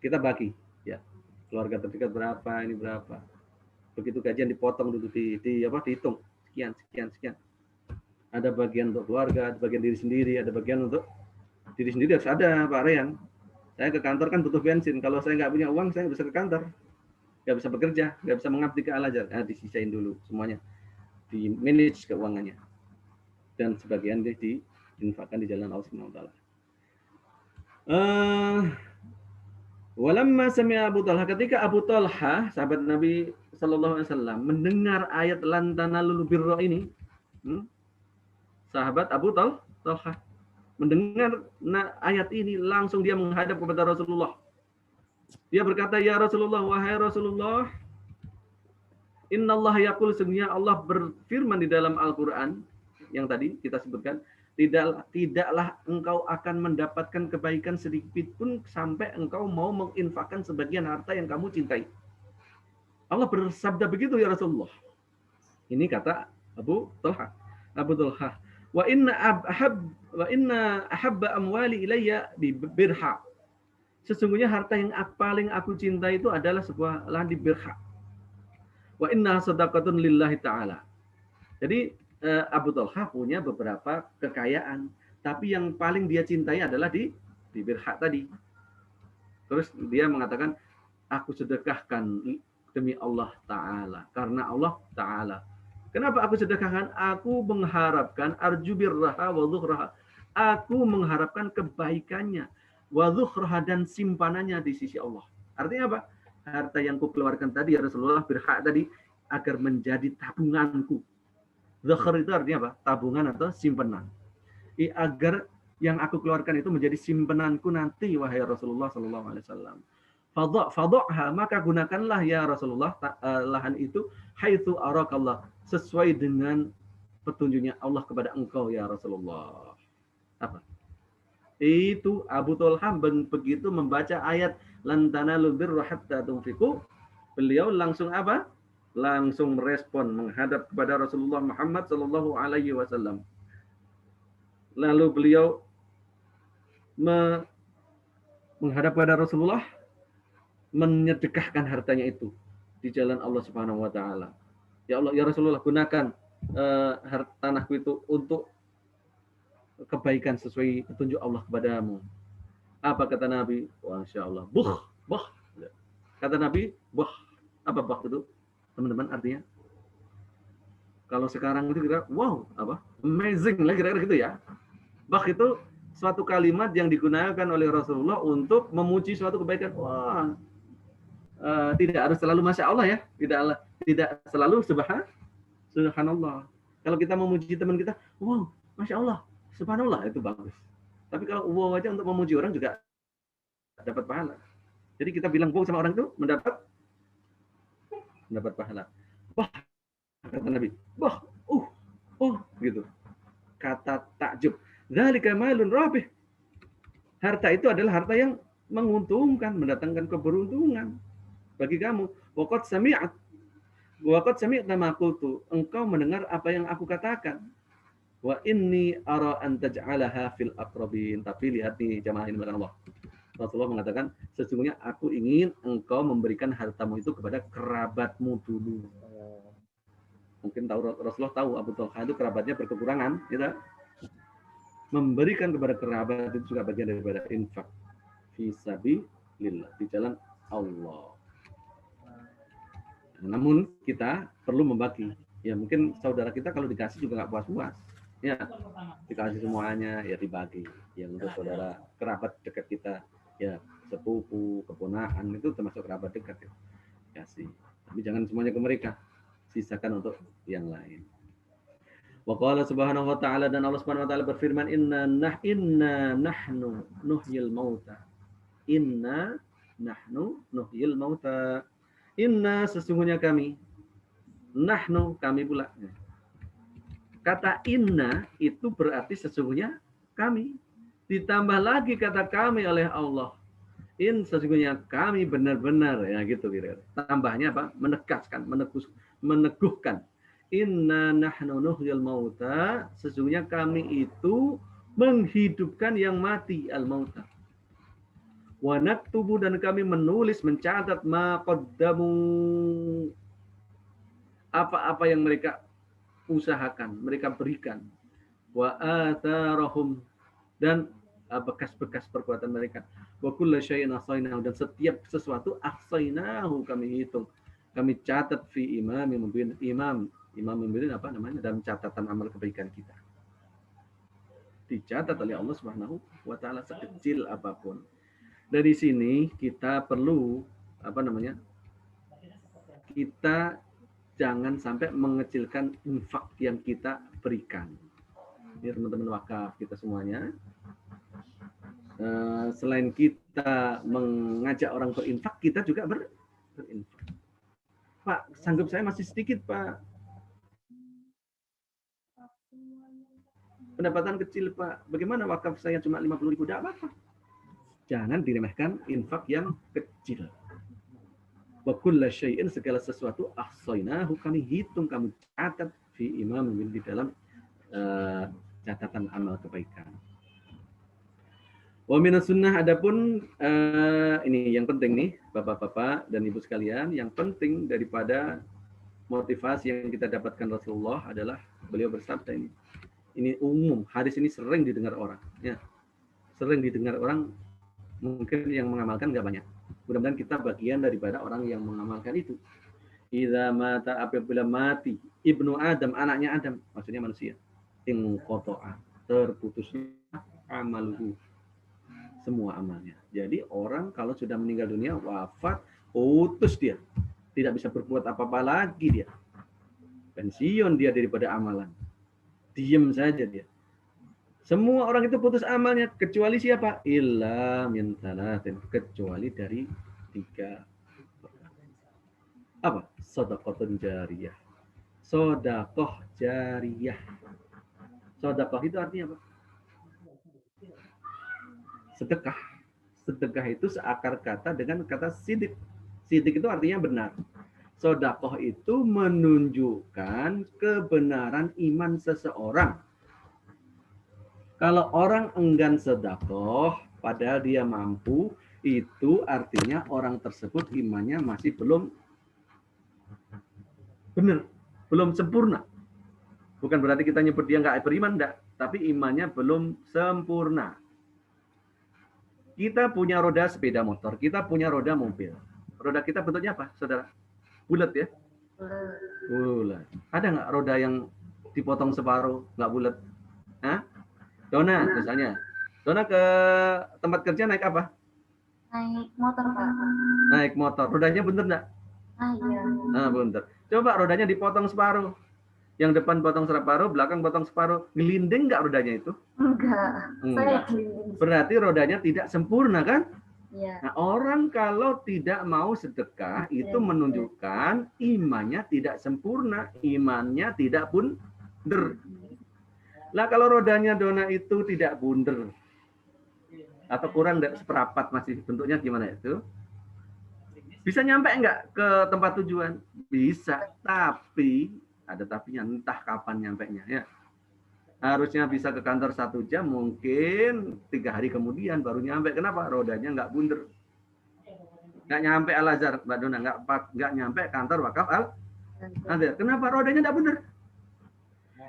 S3: Kita bagi, ya. Keluarga terdekat berapa, ini berapa. Begitu gajian dipotong dulu, dihitung. Sekian. Ada bagian untuk keluarga, ada bagian diri sendiri, ada bagian untuk diri sendiri harus ada, Pak Ryan. Saya ke kantor kan butuh bensin. Kalau saya nggak punya uang, saya nggak bisa ke kantor. Nggak bisa bekerja, nggak bisa mengabdi ke Al-Azhar. Nah, disisain dulu semuanya. Di manage keuangannya. Dan sebagian diinfakkan di jalan Allah Subhanahu wa taala. Walamma sami'a Abu Talha, ketika Abu Talha, sahabat Nabi sallallahu alaihi wasallam, mendengar ayat lan tanalul birra ini, sahabat Abu Talha mendengar ayat ini, langsung dia menghadap kepada Rasulullah. Dia berkata, "Ya Rasulullah, wahai Rasulullah, innallaha yaqul, sesungguhnya Allah berfirman di dalam Al-Qur'an yang tadi kita sebutkan, tidaklah engkau akan mendapatkan kebaikan sedikit pun sampai engkau mau menginfakkan sebagian harta yang kamu cintai." Allah bersabda begitu, ya Rasulullah. Ini kata Abu Talha. Wa inna ahabba amwali ilayya birha. Sesungguhnya harta yang paling aku cintai itu adalah sebuah lahan di Birha. Wa inna sadaqatun lillahi ta'ala. Jadi Abu Talha punya beberapa kekayaan, tapi yang paling dia cintai adalah di Birha tadi. Terus dia mengatakan, aku sedekahkan demi Allah Ta'ala. Karena Allah Ta'ala. Kenapa aku sedekahkan? Aku mengharapkan arju birraha wa dhuhraha. Aku mengharapkan kebaikannya. Wa dhuhraha, dan simpanannya di sisi Allah. Artinya apa? Harta yang kukeluarkan tadi, ya Rasulullah, Birha tadi, agar menjadi tabunganku. Dhuhr itu artinya apa? Tabungan atau simpanan. Agar yang aku keluarkan itu menjadi simpananku nanti, wahai Rasulullah sallallahu alaihi wasallam. Fadha'ha, maka gunakanlah ya Rasulullah lahan itu haitsu arakallah, sesuai dengan petunjuknya Allah kepada engkau ya Rasulullah. Apa? Itu Abu Talha begitu membaca ayat lan tanalul birra hatta tunfiqu, beliau langsung apa? Langsung merespon menghadap kepada Rasulullah Muhammad sallallahu alaihi wasallam. Lalu beliau menghadap kepada Rasulullah, menyedekahkan hartanya itu di jalan Allah Subhanahu wa taala. Ya Allah, ya Rasulullah, gunakan tanahku itu untuk kebaikan sesuai petunjuk Allah kepadamu. Apa kata Nabi? Masya Allah. Buh. Kata Nabi, buh. Apa buh itu? Teman-teman, artinya? Kalau sekarang itu kira, wow, apa? Amazing lah, kira-kira gitu ya. Buh itu suatu kalimat yang digunakan oleh Rasulullah untuk memuji suatu kebaikan. Wah, tidak harus selalu Masya Allah ya. Tidak selalu Subhanallah. Kalau kita memuji teman kita, wow, Masya Allah, Subhanallah, itu bagus. Tapi kalau wow aja untuk memuji orang juga dapat pahala. Jadi kita bilang wow sama orang itu mendapat pahala. Wah, kata Nabi, wah, gitu. Kata takjub, dzalika malun rabih. Harta itu adalah harta yang menguntungkan, mendatangkan keberuntungan bagi kamu. Waqad sami'ta ma qultu, engkau mendengar apa yang aku katakan. Wa inni ara an taj'alaha fil aqrabin. Tapi lihat nih jamaah ini Allah. Rasulullah mengatakan, sesungguhnya aku ingin engkau memberikan hartamu itu kepada kerabatmu dulu. Mungkin Rasulullah tahu Abu Talha itu kerabatnya berkekurangan, gitu. Memberikan kepada kerabat itu juga bagian daripada infak fi sabilillah, di jalan Allah. Namun kita perlu membagi. Ya mungkin saudara kita kalau dikasih juga nggak puas-puas. Ya, dikasih semuanya, ya dibagi. Yang untuk saudara kerabat dekat kita, ya sepupu, keponakan, itu termasuk kerabat dekat. Ya. Kasih. Tapi jangan semuanya ke mereka. Sisakan untuk yang lain. Wa qala subhanahu wa ta'ala, dan Allah subhanahu wa ta'ala berfirman, inna nahnu nuhyil mauta. Inna nahnu nuhyil mauta. Inna, sesungguhnya kami. Nahnu, kami pula. Kata inna itu berarti sesungguhnya kami. Ditambah lagi kata kami oleh Allah. Sesungguhnya kami benar-benar, ya gitu kira. Tambahnya apa? Menegaskan, meneguhkan. Inna nahnu nuhyil mauta, sesungguhnya kami itu menghidupkan yang mati, al-mauta. Wa naktubu, dan kami menulis, mencatat ma qaddamu, apa-apa yang mereka usahakan, mereka berikan. Wa atharahum, dan bekas-bekas perbuatan mereka. Wa kullu syai'in ahsaynahu, dan setiap sesuatu ahsaynahu, kami hitung, kami catat fi imamin mubin. Imam mubin apa namanya? Dalam catatan amal kebaikan kita. Dicatat oleh Allah Subhanahu wa taala sekecil apapun. Dari sini kita perlu apa namanya? Kita jangan sampai mengecilkan infak yang kita berikan. Ini teman-teman wakaf kita semuanya. Selain kita mengajak orang berinfak, kita juga berinfak. Pak, sanggup saya masih sedikit, Pak. Pendapatan kecil, Pak. Bagaimana wakaf saya cuma 50.000? Tidak apa-apa. Jangan diremehkan infak yang kecil. Wa kullu syai'in, segala sesuatu ahsaynahu, kami hitung, kami catat fi imam, di dalam catatan amal kebaikan. Wa minas sunnah, adapun ini yang penting nih Bapak-bapak dan Ibu sekalian, yang penting daripada motivasi yang kita dapatkan Rasulullah adalah beliau bersabda ini. Ini umum, hadis ini sering didengar orang, ya. Sering didengar orang, mungkin yang mengamalkan nggak banyak. Mudah-mudahan kita bagian daripada orang yang mengamalkan itu. Idza mata, apabila mati ibnu Adam, anaknya Adam, maksudnya manusia, inqata'a, terputusnya amaluhu, semua amalnya. Jadi orang kalau sudah meninggal dunia, wafat, putus dia. Tidak bisa berbuat apa-apa lagi dia. Pensiun dia daripada amalan. Diam saja dia. Semua orang itu putus amalnya, kecuali siapa? Illa min salatin, kecuali dari 3. Apa? Shadaqatun jariyah. Sedekah jariyah. Sedekah itu artinya apa? Sedekah. Sedekah itu seakar kata dengan kata sidik. Sidik itu artinya benar. Sedekah itu menunjukkan kebenaran iman seseorang. Kalau orang enggan sedekah padahal dia mampu, itu artinya orang tersebut imannya masih belum benar, belum sempurna. Bukan berarti kita nyebut dia nggak beriman, enggak, tapi imannya belum sempurna. Kita punya roda sepeda motor, kita punya roda mobil. Roda kita bentuknya apa, saudara? Bulat ya? Bulat. Ada nggak roda yang dipotong separuh, nggak bulat? Hah? Dona, misalnya. Dona ke tempat kerja naik apa?
S1: Naik motor, Pak.
S3: Naik motor. Rodanya bener nggak?
S1: Iya.
S3: Nah, bener. Coba rodanya dipotong separuh. Yang depan potong separuh, belakang potong separuh. Gelinding nggak rodanya itu?
S1: Enggak. Saya gelinding.
S3: Berarti rodanya tidak sempurna kan?
S1: Iya.
S3: Nah, orang kalau tidak mau sedekah itu menunjukkan imannya tidak sempurna, imannya tidak bunder. Lah kalau rodanya Dona itu tidak bunder atau kurang dari seperapat, masih bentuknya gimana itu? Bisa nyampe nggak ke tempat tujuan? Bisa, tapi ada tapinya, entah kapan nyampenya ya. Harusnya bisa ke kantor 1 jam, mungkin 3 hari kemudian baru nyampe. Kenapa? Rodanya nggak bunder. Nggak nyampe Al-Azhar, Mbak Dona, nggak nyampe kantor wakaf Al-Azhar. Kenapa? Rodanya nggak bunder.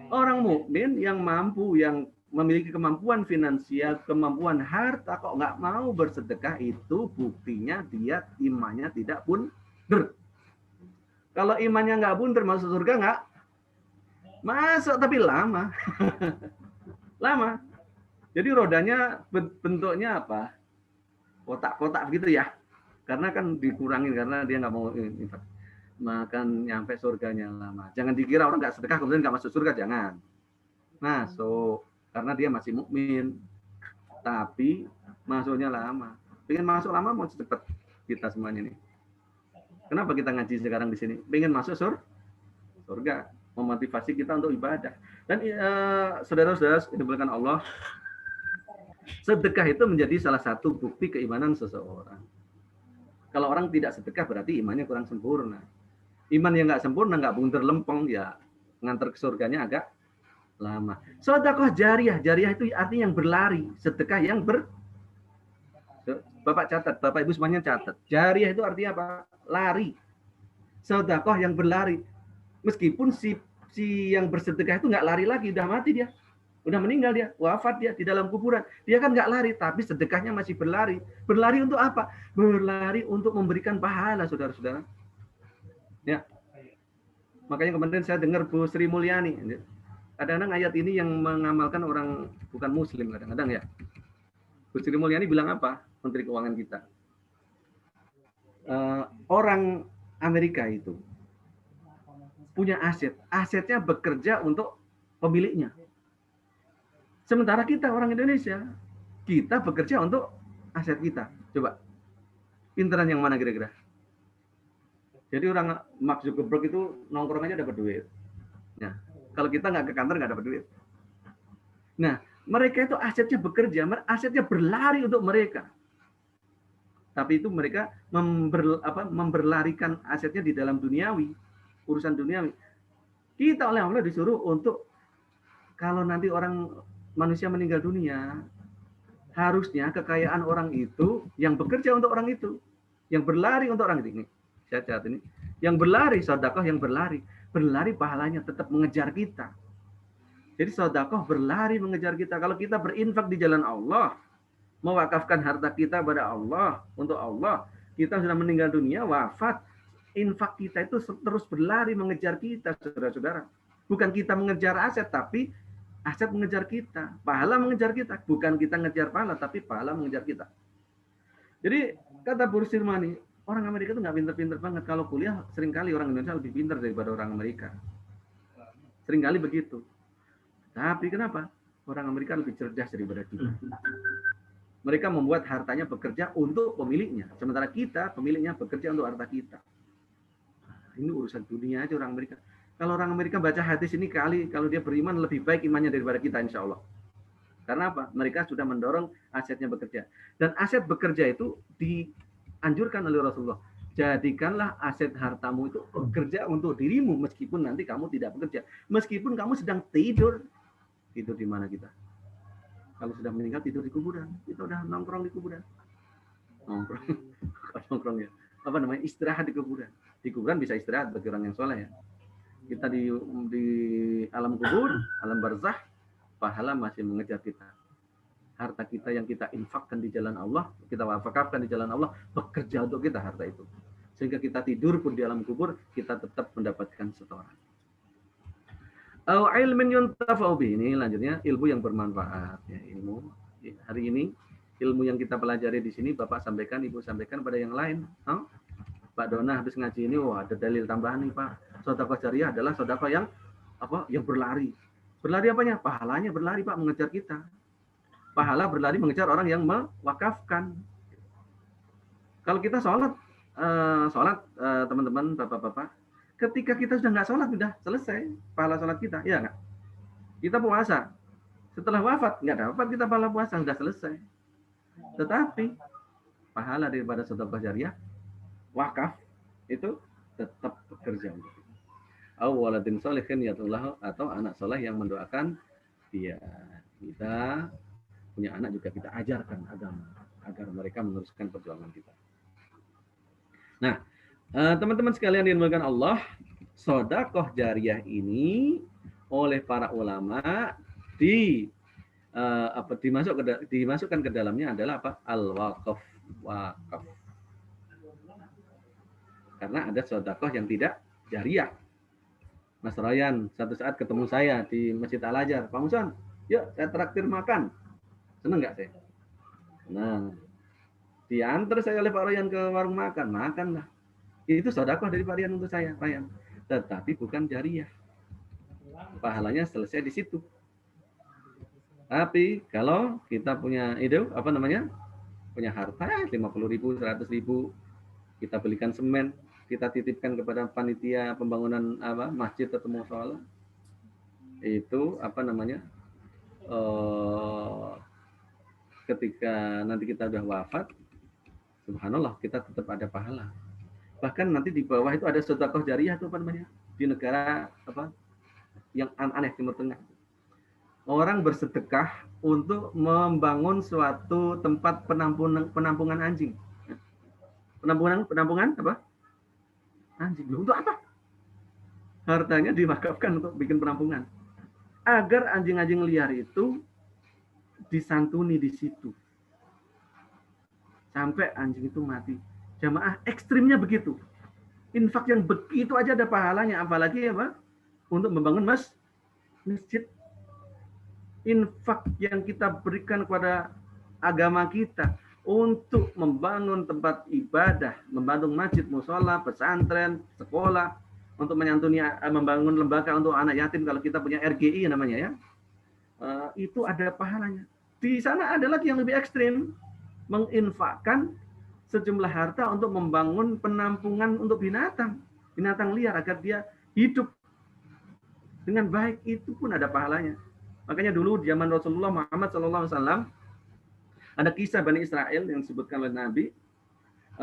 S3: Orang mukmin yang mampu, yang memiliki kemampuan finansial, kemampuan harta, kok nggak mau bersedekah, itu buktinya dia imannya tidak bunder. Kalau imannya nggak bunder, masuk surga nggak? Masuk, tapi lama. Lama. Jadi rodanya bentuknya apa? Kotak-kotak gitu ya. Karena kan dikurangin, karena dia nggak mau infak. Makan nyampe surganya lama. Jangan dikira orang nggak sedekah kemudian nggak masuk surga, jangan. Masuk, karena dia masih mukmin. Tapi masuknya lama. Pengen masuk lama mau cepet kita semuanya nih. Kenapa kita ngaji sekarang di sini? Pengen masuk surga, memotivasi kita untuk ibadah. Dan saudara-saudara yang dimuliakan Allah, sedekah itu menjadi salah satu bukti keimanan seseorang. Kalau orang tidak sedekah berarti imannya kurang sempurna. Iman yang nggak sempurna, nggak bunder lempeng, ya ngantar ke surganya agak lama. Sedekah jariah, jariah itu artinya yang berlari, sedekah yang Bapak catat, Bapak Ibu semuanya catat. Jariah itu artinya apa? Lari. Sedekah yang berlari. Meskipun si yang bersedekah itu nggak lari lagi, udah mati dia. Udah meninggal dia, wafat dia di dalam kuburan. Dia kan nggak lari, tapi sedekahnya masih berlari. Berlari untuk apa? Berlari untuk memberikan pahala, saudara-saudara. Ya. Makanya kemarin saya dengar Bu Sri Mulyani. Kadang-kadang ayat ini yang mengamalkan orang bukan Muslim kadang-kadang ya. Bu Sri Mulyani bilang apa? Menteri Keuangan kita. Orang Amerika itu punya aset. Asetnya bekerja untuk pemiliknya. Sementara kita orang Indonesia, kita bekerja untuk aset kita. Coba, pinteran yang mana kira-kira? Jadi orang Mark Zuckerberg itu nongkrong aja dapat duit. Nah, kalau kita nggak ke kantor nggak dapat duit. Nah, mereka itu asetnya bekerja, asetnya berlari untuk mereka. Tapi itu mereka memberlarikan asetnya di dalam duniawi, urusan duniawi. Kita oleh Allah disuruh untuk kalau nanti manusia meninggal dunia, harusnya kekayaan orang itu yang bekerja untuk orang itu, yang berlari untuk orang itu. Ini, saya catat ini. Yang berlari, sedekah yang berlari. Berlari pahalanya tetap mengejar kita. Jadi sedekah berlari mengejar kita. Kalau kita berinfak di jalan Allah, mewakafkan harta kita pada Allah, untuk Allah, kita sudah meninggal dunia, wafat, infak kita itu terus berlari mengejar kita, saudara-saudara. Bukan kita mengejar aset, tapi aset mengejar kita, pahala mengejar kita. Bukan kita ngejar pahala, tapi pahala mengejar kita. Jadi kata Bu Sri Mulyani, orang Amerika itu nggak pinter-pinter banget. Kalau kuliah, seringkali orang Indonesia lebih pinter daripada orang Amerika. Seringkali begitu. Tapi kenapa? Orang Amerika lebih cerdas daripada kita. Mereka membuat hartanya bekerja untuk pemiliknya. Sementara kita, pemiliknya bekerja untuk harta kita. Ini urusan dunia aja orang Amerika. Kalau orang Amerika baca hadis ini kalau dia beriman lebih baik imannya daripada kita insya Allah. Karena apa? Mereka sudah mendorong asetnya bekerja. Dan aset bekerja itu dianjurkan oleh Rasulullah. Jadikanlah aset hartamu itu bekerja untuk dirimu meskipun nanti kamu tidak bekerja. Meskipun kamu sedang tidur. Tidur di mana kita? Kalau sudah meninggal tidur di kuburan. Kita udah nongkrong di kuburan. Nongkrong ya. Apa namanya? Istirahat di kuburan. Di kuburan bisa istirahat bagi orang yang soleh ya. Kita di alam kubur, alam barzah, pahala masih mengejar kita. Harta kita yang kita infakkan di jalan Allah, kita wakafkan di jalan Allah, bekerja untuk kita harta itu. Sehingga kita tidur pun di alam kubur, kita tetap mendapatkan setoran. Ilmin yuntafa'u bihi, ini lanjutnya ilmu yang bermanfaat. Ya, ilmu hari ini ilmu yang kita pelajari di sini Bapak sampaikan, Ibu sampaikan pada yang lain. Pak Dona habis ngaji ini, wah ada dalil tambahan nih Pak. Sedekah jariah adalah sedekah yang yang berlari. Berlari apanya? Pahalanya berlari Pak mengejar kita. Pahala berlari mengejar orang yang mewakafkan. Kalau kita sholat teman-teman, bapak-bapak, ketika kita sudah nggak sholat, sudah selesai pahala sholat kita, ya nggak? Kita puasa, setelah wafat nggak dapat kita pahala puasa, sudah selesai. Tetapi pahala daripada sedekah jariah, wakaf itu tetap bekerja untuk kita. Waladin sholihin yatullah, atau anak soleh yang mendoakan dia. Kita punya anak juga kita ajarkan agama agar mereka meneruskan perjuangan kita. Nah, teman-teman sekalian dimuliakan Allah, sedekah jariah ini oleh para ulama dimasukkan ke dalamnya adalah apa? Al-waqaf, wakaf. Karena ada sedekah yang tidak jariah. Mas Ryan satu saat ketemu saya di Masjid Al-Azhar, Pak Muson, yuk saya traktir makan. Senang nggak saya? Nah, diantar saya oleh Pak Ryan ke warung makan, makanlah. Itu sedekah dari Pak Ryan untuk saya, Ryan. Tetapi bukan jariah. Pahalanya selesai di situ. Tapi kalau kita punya punya harta 50.000, 100.000, kita belikan semen, kita titipkan kepada panitia pembangunan masjid atau mushola, itu ketika nanti kita sudah wafat, subhanallah kita tetap ada pahala. Bahkan nanti di bawah itu ada sedekah jariah itu di negara yang aneh Timur Tengah. Orang bersedekah untuk membangun suatu tempat penampungan anjing. Penampungan apa? Anjing. Untuk apa? Hartanya diwakafkan untuk bikin penampungan. Agar anjing-anjing liar itu disantuni di situ. Sampai anjing itu mati. Jamaah ekstrimnya begitu. Infak yang begitu aja ada pahalanya. Apalagi apa? Untuk membangun masjid. Infak yang kita berikan kepada agama kita untuk membangun tempat ibadah, membangun masjid, musola, pesantren, sekolah, untuk menyantuni, membangun lembaga untuk anak yatim kalau kita punya RGI namanya ya, itu ada pahalanya. Di sana ada lagi yang lebih ekstrim, menginfakkan sejumlah harta untuk membangun penampungan untuk binatang liar agar dia hidup dengan baik, itu pun ada pahalanya. Makanya dulu di zaman Rasulullah Muhammad SAW ada kisah Bani Israel yang disebutkan oleh Nabi,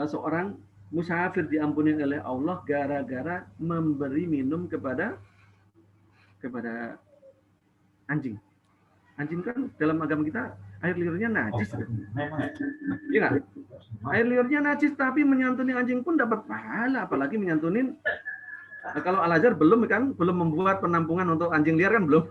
S3: seorang musafir diampuni oleh Allah gara-gara memberi minum kepada anjing. Anjing kan dalam agama kita air liurnya najis. Iya nggak? Air liurnya najis tapi menyantuni anjing pun dapat pahala, apalagi menyantunin. Nah, kalau Al-Azhar belum membuat penampungan untuk anjing liar kan belum.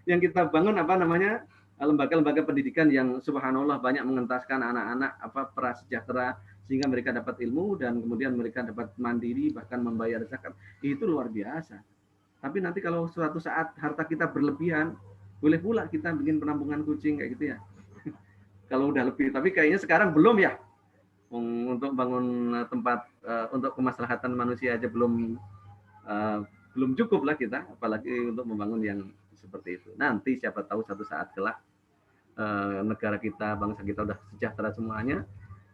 S3: Yang kita bangun apa namanya, lembaga-lembaga pendidikan yang subhanallah banyak mengentaskan anak-anak prasejahtera sehingga mereka dapat ilmu dan kemudian mereka dapat mandiri bahkan membayar zakat. Itu luar biasa. Tapi nanti kalau suatu saat harta kita berlebihan, boleh pula kita bikin penampungan kucing kayak gitu ya. Kalau udah lebih, tapi kayaknya sekarang belum ya. Untuk bangun tempat untuk kemaslahatan manusia aja belum cukup lah kita, apalagi untuk membangun yang seperti itu. Nanti siapa tahu satu saat kelak negara kita, bangsa kita udah sejahtera semuanya,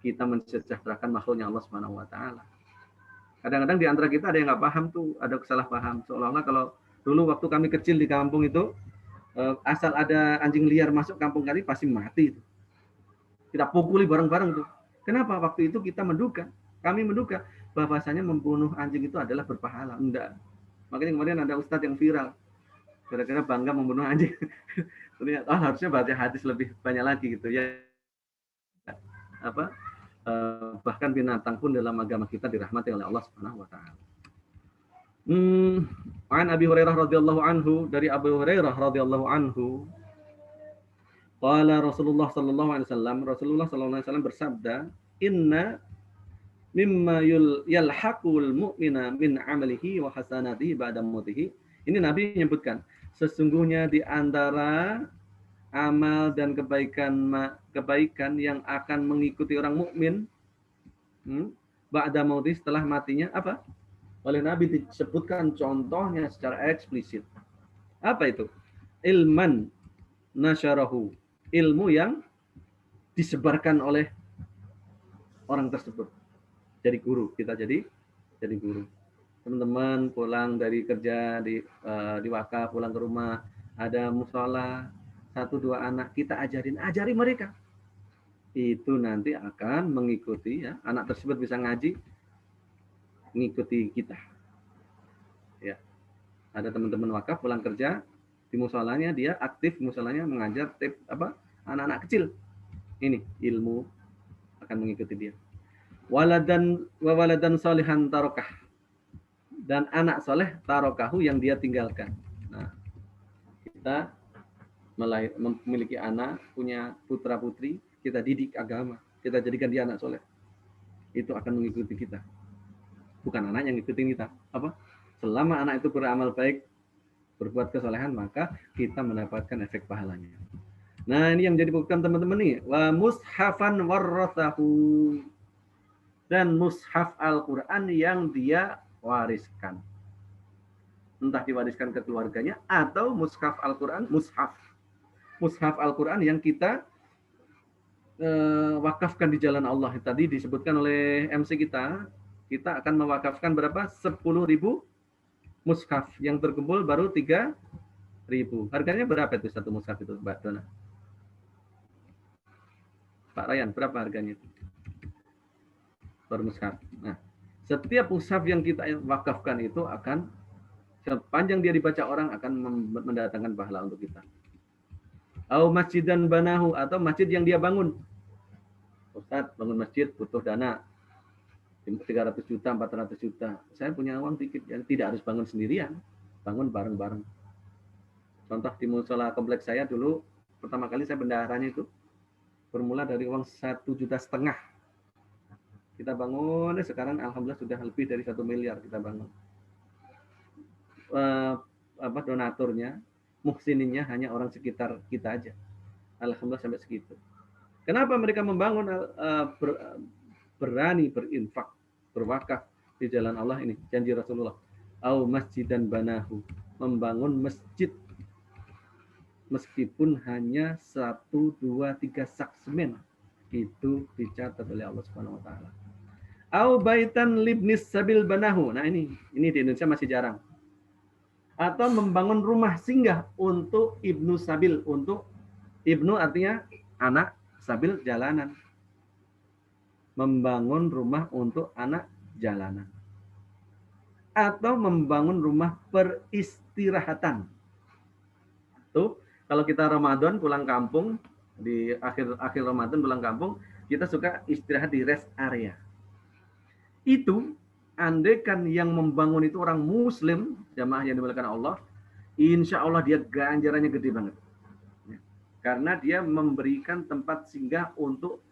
S3: kita mensejahterakan makhluknya Allah Subhanahu wa taala. Kadang-kadang di antara kita ada yang nggak paham tuh, ada kesalah paham. Seolah-olah kalau dulu waktu kami kecil di kampung itu, asal ada anjing liar masuk kampung kami pasti mati itu. Kita pukuli bareng-bareng tuh. Kenapa? Waktu itu kami menduga bahwasanya membunuh anjing itu adalah berpahala. Enggak. Makanya kemarin ada ustadz yang viral. Gara-gara bangga membunuh anjing. Ternyata harusnya baca hadis lebih banyak lagi gitu ya. Bahkan binatang pun dalam agama kita dirahmati oleh Allah Subhanahu wa taala. An Abi Hurairah radhiyallahu anhu, dari Abu Hurairah radhiyallahu anhu, qala Rasulullah sallallahu alaihi wasallam bersabda, inna mimma yalhaqul mu'mina min amalihi wa hasanatihi ba'da mautihi. Ini Nabi menyebutkan, sesungguhnya di antara amal dan kebaikan yang akan mengikuti orang mukmin ba'da mauti, setelah matinya, apa? Oleh Nabi disebutkan contohnya secara eksplisit. Apa itu? Ilman nasyarahu, ilmu yang disebarkan oleh orang tersebut. Jadi guru, kita jadi guru. Teman-teman pulang dari kerja di wakaf, pulang ke rumah, ada musola, 1-2 anak, kita ajari mereka. Itu nanti akan mengikuti ya, anak tersebut bisa ngaji, mengikuti kita. Ya. Ada teman-teman wakaf pulang kerja, di musolanya dia aktif, musolanya mengajar anak-anak kecil. Ini ilmu akan mengikuti dia. Waladan salihan tarokah, dan anak soleh tarokahu yang dia tinggalkan. Nah, kita memiliki anak, punya putra putri, kita didik agama, kita jadikan dia anak soleh, itu akan mengikuti kita. Bukan anak yang ngikutin kita. Selama anak itu beramal baik, berbuat kesolehan, maka kita mendapatkan efek pahalanya. Nah, ini yang jadi bukan teman-teman nih. Wa mushafan warrathahu, dan mushaf Al-Quran yang dia wariskan. Entah diwariskan ke keluarganya atau mushaf Al-Quran, mushaf Al-Quran yang kita wakafkan di jalan Allah. Tadi disebutkan oleh MC kita akan mewakafkan berapa? 10.000 mushaf, yang terkumpul baru 3.000. Harganya berapa itu satu mushaf itu, Mbak Dona? Pak Ryan, berapa harganya itu? Per mushaf. Nah, setiap mushaf yang kita wakafkan itu akan Sepanjang dia dibaca orang akan mendatangkan pahala untuk kita. Au masjidan banahu, atau masjid yang dia bangun. Ustaz, bangun masjid butuh dana 300 juta, 400 juta. Saya punya uang dikit, yang tidak harus bangun sendirian, bangun bareng-bareng. Contoh di musola kompleks saya dulu, pertama kali saya bendaharanya itu bermula dari uang 1,5 juta. Kita bangun, sekarang alhamdulillah sudah lebih dari 1 miliar kita bangun. Donaturnya, muhsininnya hanya orang sekitar kita aja. Alhamdulillah sampai segitu. Kenapa mereka membangun, berani berinfak, berwakaf di jalan Allah ini? Janji Rasulullah. Au masjidan banahu, membangun masjid meskipun hanya 1, 2, 3 sak semen, itu dicatat oleh Allah Subhanahu wa taala. Au baitan libnis sabil banahu. Nah ini di Indonesia masih jarang. Atau membangun rumah singgah untuk ibnu sabil, untuk ibnu artinya anak, sabil jalanan. Membangun rumah untuk anak jalanan. Atau membangun rumah peristirahatan. Tuh, kalau kita Ramadan pulang kampung, di akhir Ramadan pulang kampung, kita suka istirahat di rest area. Itu andaikan yang membangun itu orang Muslim, jamaah yang dimuliakan Allah, insya Allah dia ganjarannya gede banget. Karena dia memberikan tempat singgah untuk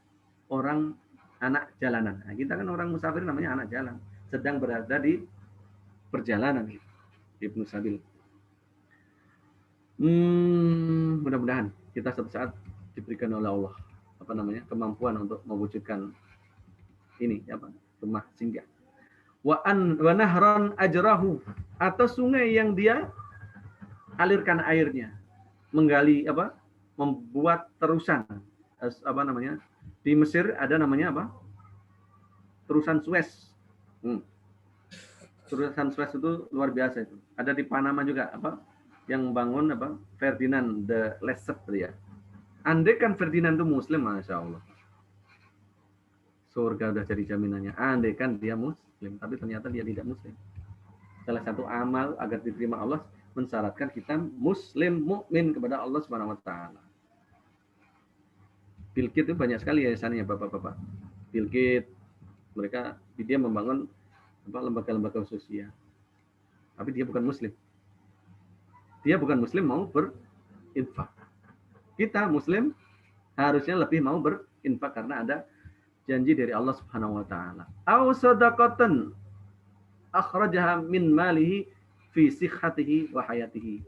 S3: orang anak jalanan. Nah, kita kan orang musafir namanya anak jalan, sedang berada di perjalanan, Ibnu Sabil. Mudah-mudahan kita suatu saat diberikan oleh Allah kemampuan untuk mewujudkan ini rumah singgah. Wa nahran ajrahu, atau sungai yang dia alirkan airnya, menggali membuat terusan di Mesir ada namanya terusan Suez. Terusan Suez itu luar biasa itu. Ada di Panama juga yang bangun Ferdinand de Lesseps ya. Andai kan Ferdinand itu Muslim, masya Allah, surga udah jadi jaminannya. Andai kan dia Muslim, tapi ternyata dia tidak Muslim. Salah satu amal agar diterima Allah mensyaratkan kita Muslim, mukmin kepada Allah Subhanahu wa taala. Bill Gates itu banyak sekali yayasannya, bapak-bapak. Bill Gates, dia membangun lembaga-lembaga sosial. Tapi dia bukan Muslim. Dia bukan Muslim mau berinfak. Kita Muslim harusnya lebih mau berinfak karena ada janji dari Allah Subhanahu wa taala. Aw shadaqatan akhrajaha min malihi fi sihhatihi wa hayatihi.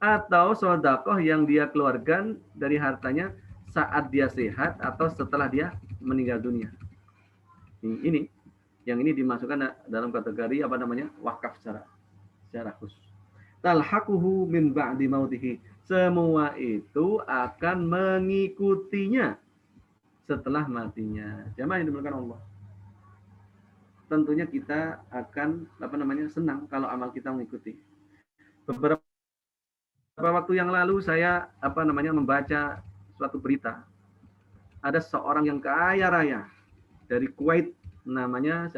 S3: Atau sedekah yang dia keluarkan dari hartanya saat dia sehat atau setelah dia meninggal dunia. Ini dimasukkan dalam kategori wakaf secara khusus. Talhaquhu min ba'di mautihi. Semua itu akan mengikutinya setelah matinya. Jamaah yang dimuliakan Allah. Tentunya kita akan senang kalau amal kita mengikuti. Beberapa waktu yang lalu saya membaca suatu berita. Ada seorang yang kaya raya dari Kuwait, namanya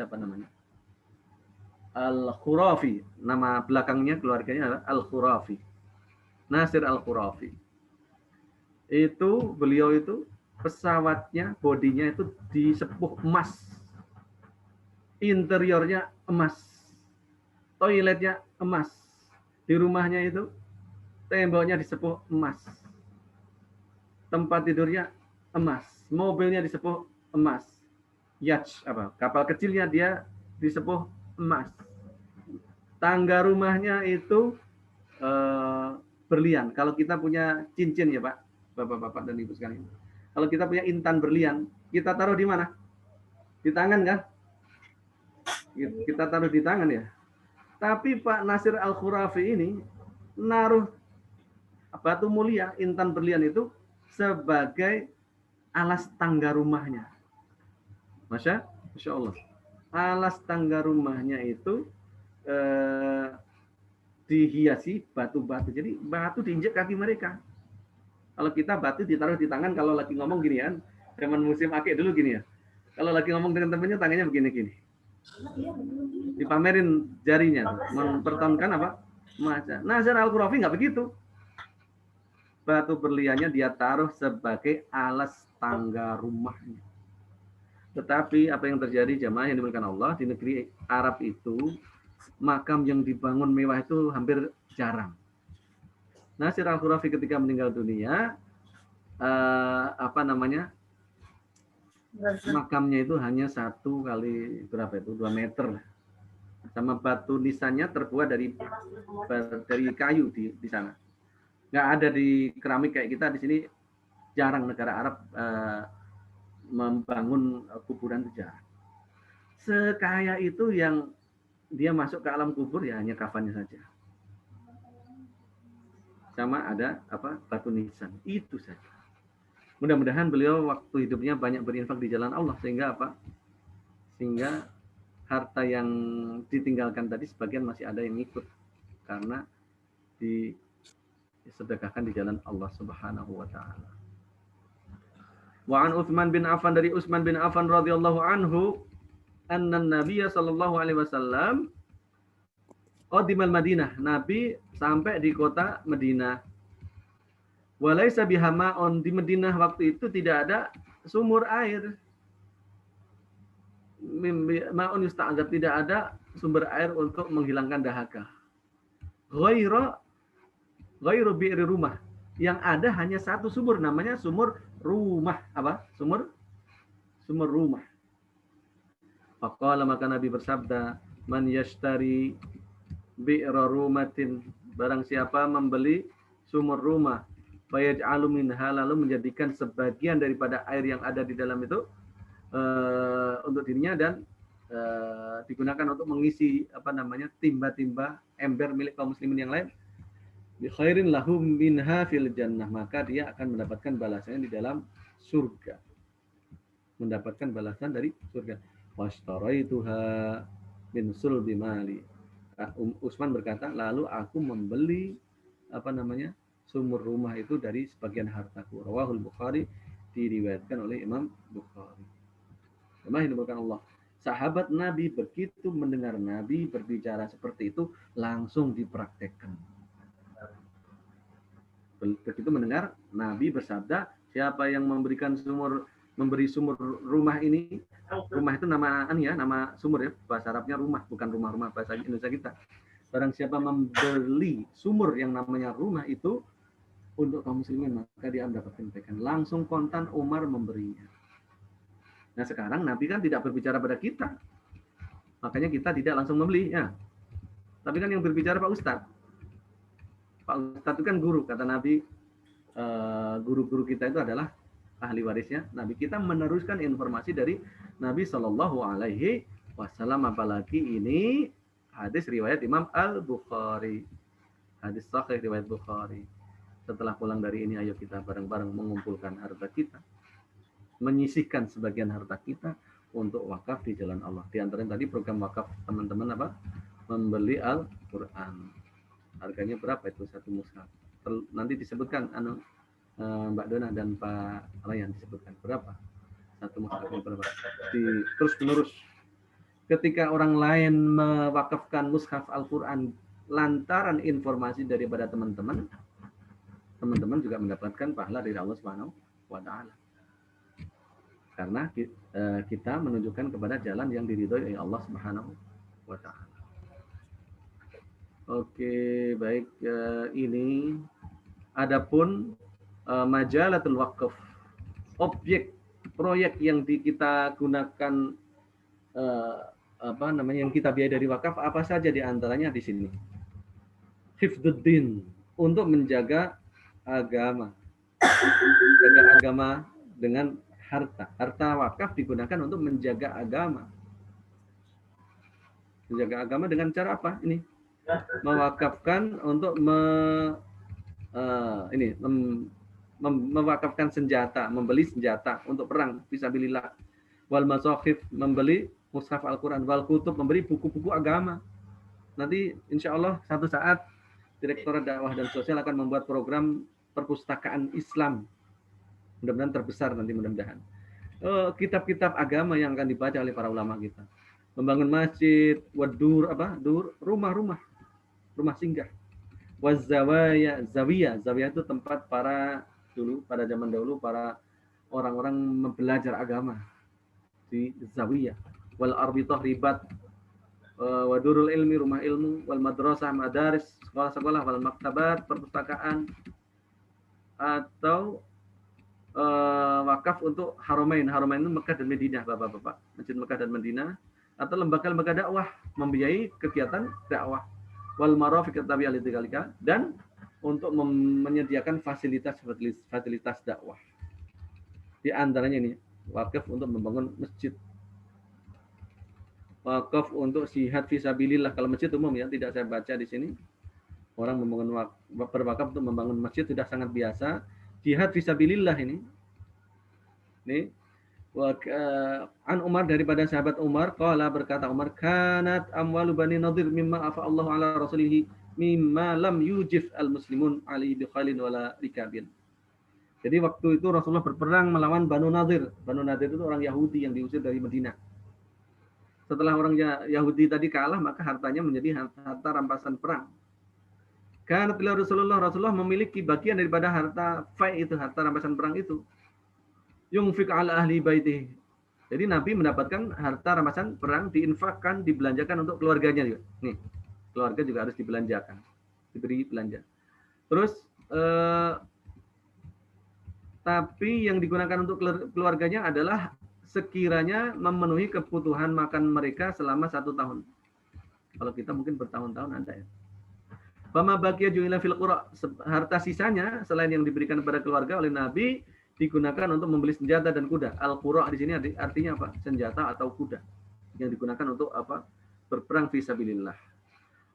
S3: Al-Khurafi. Nama belakangnya keluarganya adalah Al-Khurafi. Nasir Al-Khurafi. Beliau itu pesawatnya, bodinya itu disepuh emas. Interiornya emas. Toiletnya emas. Di rumahnya itu temboknya disepuh emas. Tempat tidurnya emas. Mobilnya disepuh emas. Yacht kapal kecilnya dia disepuh emas. Tangga rumahnya itu berlian. Kalau kita punya cincin ya Pak, Bapak-bapak dan Ibu sekalian. Kalau kita punya intan berlian, kita taruh di mana? Di tangan kan? Kita taruh di tangan ya. Tapi Pak Nasir Al-Khurafi ini naruh batu mulia, intan berlian itu sebagai alas tangga rumahnya. Masya Allah. Alas tangga rumahnya itu dihiasi batu-batu. Jadi batu diinjak kaki mereka. Kalau kita batu ditaruh di tangan, kalau lagi ngomong gini kan, zaman musim akik dulu gini ya. Kalau lagi ngomong dengan temannya, tangannya begini-gini. Dipamerin jarinya, mempertontonkan Nazar Al-Qurafi nggak begitu. Batu berliannya dia taruh sebagai alas tangga rumahnya. Tetapi apa yang terjadi jamaah yang dimuliakan Allah, di negeri Arab itu makam yang dibangun mewah itu hampir jarang. Nasir Al-Qurafi ketika meninggal dunia, makamnya itu hanya 1 kali berapa itu 2 meter, sama batu nisannya terbuat dari kayu di sana. Nggak ada di keramik kayak kita di sini, jarang negara Arab membangun kuburan itu jarang. Sekaya itu yang dia masuk ke alam kubur ya hanya kafannya saja, sama ada batu nisan, itu saja. Mudah-mudahan beliau waktu hidupnya banyak berinfak di jalan Allah sehingga sehingga harta yang ditinggalkan tadi sebagian masih ada yang ikut karena disedekahkan di jalan Allah Subhanahu wa taala. Wa an Utsman bin Affan, dari Utsman bin Affan radhiyallahu anhu, anna Nabiy sallallahu alaihi wasallam qadimal Madinah, Nabi sampai di kota Madinah. Walaisa bihama'un, di Madinah waktu itu tidak ada sumur air. Ma'un yusta'adzab, tidak ada sumber air untuk menghilangkan dahaga. Ghairu bi'ri rumah. Yang ada hanya 1 sumur, namanya sumur rumah. Apa? Sumur rumah. Faqala, maka Nabi bersabda, man yashtari bi'ra rumatin, barang siapa membeli sumur rumah, fayaj'alu minha, lalu menjadikan sebagian daripada air yang ada di dalam itu untuk dirinya dan digunakan untuk mengisi timba-timba ember milik kaum muslimin yang lain, bi khairin lahum minha fil jannah, maka dia akan mendapatkan balasannya di dalam surga, mendapatkan balasan dari surga. Washtaraituha min sulbi mali. Utsman berkata, lalu aku membeli sumur rumah itu dari sebagian hartaku. Rawahul Bukhari, diriwayatkan oleh Imam Bukhari. Jemaah yang dimuliakan Allah, sahabat Nabi begitu mendengar Nabi berbicara seperti itu langsung dipraktekkan. Begitu mendengar Nabi bersabda, siapa yang memberi sumur rumah ini, rumah itu nama sumur ya, bahasa Arabnya rumah, bukan rumah-rumah bahasa Indonesia kita. Barang siapa membeli sumur yang namanya rumah itu untuk kaum muslimin, maka dia mendapatkan kebaikan. Langsung kontan Umar memberinya. Nah sekarang Nabi kan tidak berbicara pada kita, makanya kita tidak langsung membeli ya. Tapi kan yang berbicara Pak Ustadz. Pak Ustadz itu kan guru, kata Nabi. Guru-guru kita itu adalah ahli warisnya Nabi. Kita meneruskan informasi dari Nabi Shallallahu Alaihi Wasallam, apalagi ini hadis riwayat Imam Al-Bukhari, hadis sahih riwayat Bukhari. Setelah pulang dari ini, ayo kita bareng-bareng mengumpulkan harta kita, menyisihkan sebagian harta kita untuk wakaf di jalan Allah. Di antaranya tadi program wakaf teman-teman membeli Al-Quran. Harganya berapa itu 1 mushaf? Nanti disebutkan Mbak Dona dan Pak Alayan, disebutkan berapa 1 mushafnya berapa. Terus menerus. Ketika orang lain mewakafkan mushaf Al-Quran lantaran informasi daripada teman-teman juga mendapatkan pahala dari Allah Subhanahu wa taala. Karena kita menunjukkan kepada jalan yang diridhoi oleh Allah Subhanahu wa taala. Oke, baik, ini adapun majalatul waqf, objek proyek yang kita gunakan yang kita biayai dari wakaf, apa saja di antaranya di sini. Hifdzuddin, untuk menjaga agama. Menjaga agama dengan harta. Harta wakaf digunakan untuk menjaga agama. Menjaga agama dengan cara apa? Ini mewakafkan untuk mewakafkan senjata, membeli senjata untuk perang fisabilillah. Wal masakhif, membeli mushaf Al-Quran. Wal kutub, memberi buku-buku agama. Nanti insya Allah satu saat Direktorat Dakwah dan Sosial akan membuat program perpustakaan Islam, mudah-mudahan terbesar nanti, mudah-mudahan kitab-kitab agama yang akan dibaca oleh para ulama kita. Membangun masjid, wadur, rumah singgah. Wazawaya, zawiyah itu tempat pada zaman dahulu para orang-orang belajar agama di zawiyah. Wal arbithah, ribat, wadurul ilmi, rumah ilmu, wal madrasah, madaris, sekolah-sekolah, wal maktabat, perpustakaan, atau wakaf untuk haramain. Haramain itu Mekah dan Madinah, Bapak-bapak. Masjid Mekah dan Madinah, atau lembaga-lembaga dakwah membiayai kegiatan dakwah. Wal marafiq tabi'ah lidzalika, dan untuk menyediakan fasilitas dakwah. Di antaranya ini wakaf untuk membangun masjid. Wakaf untuk jihad fisabilillah. Kalau masjid umum ya, tidak saya baca di sini. Orang berwakaf untuk membangun masjid sudah sangat biasa. Jihad fisabilillah ini. An Umar, daripada sahabat Umar, qala, berkata Umar, kanat amwalu Bani Nadir mimma afa Allahu ala rasulihi mimma lam yujif al-muslimun alaihi bi khalin wala rikabin. Jadi waktu itu Rasulullah berperang melawan Banu Nadir. Banu Nadir itu orang Yahudi yang diusir dari Madinah. Setelah orang Yahudi tadi kalah, maka hartanya menjadi harta rampasan perang. Kanat Rasulullah memiliki bagian daripada harta fai itu, harta rampasan perang itu. Yungfik ala ahli baitih. Jadi Nabi mendapatkan harta rampasan perang, diinfakkan, dibelanjakan untuk keluarganya juga. Nih, keluarga juga harus dibelanjakan, diberi belanja. Terus tapi yang digunakan untuk keluarganya adalah sekiranya memenuhi kebutuhan makan mereka selama 1 tahun. Kalau kita mungkin bertahun-tahun ada ya. Fama baqiya ju'ila fil qura, harta sisanya selain yang diberikan kepada keluarga oleh Nabi digunakan untuk membeli senjata dan kuda. Al-qura di sini artinya apa? Senjata atau kuda yang digunakan untuk apa? Berperang fisabilillah.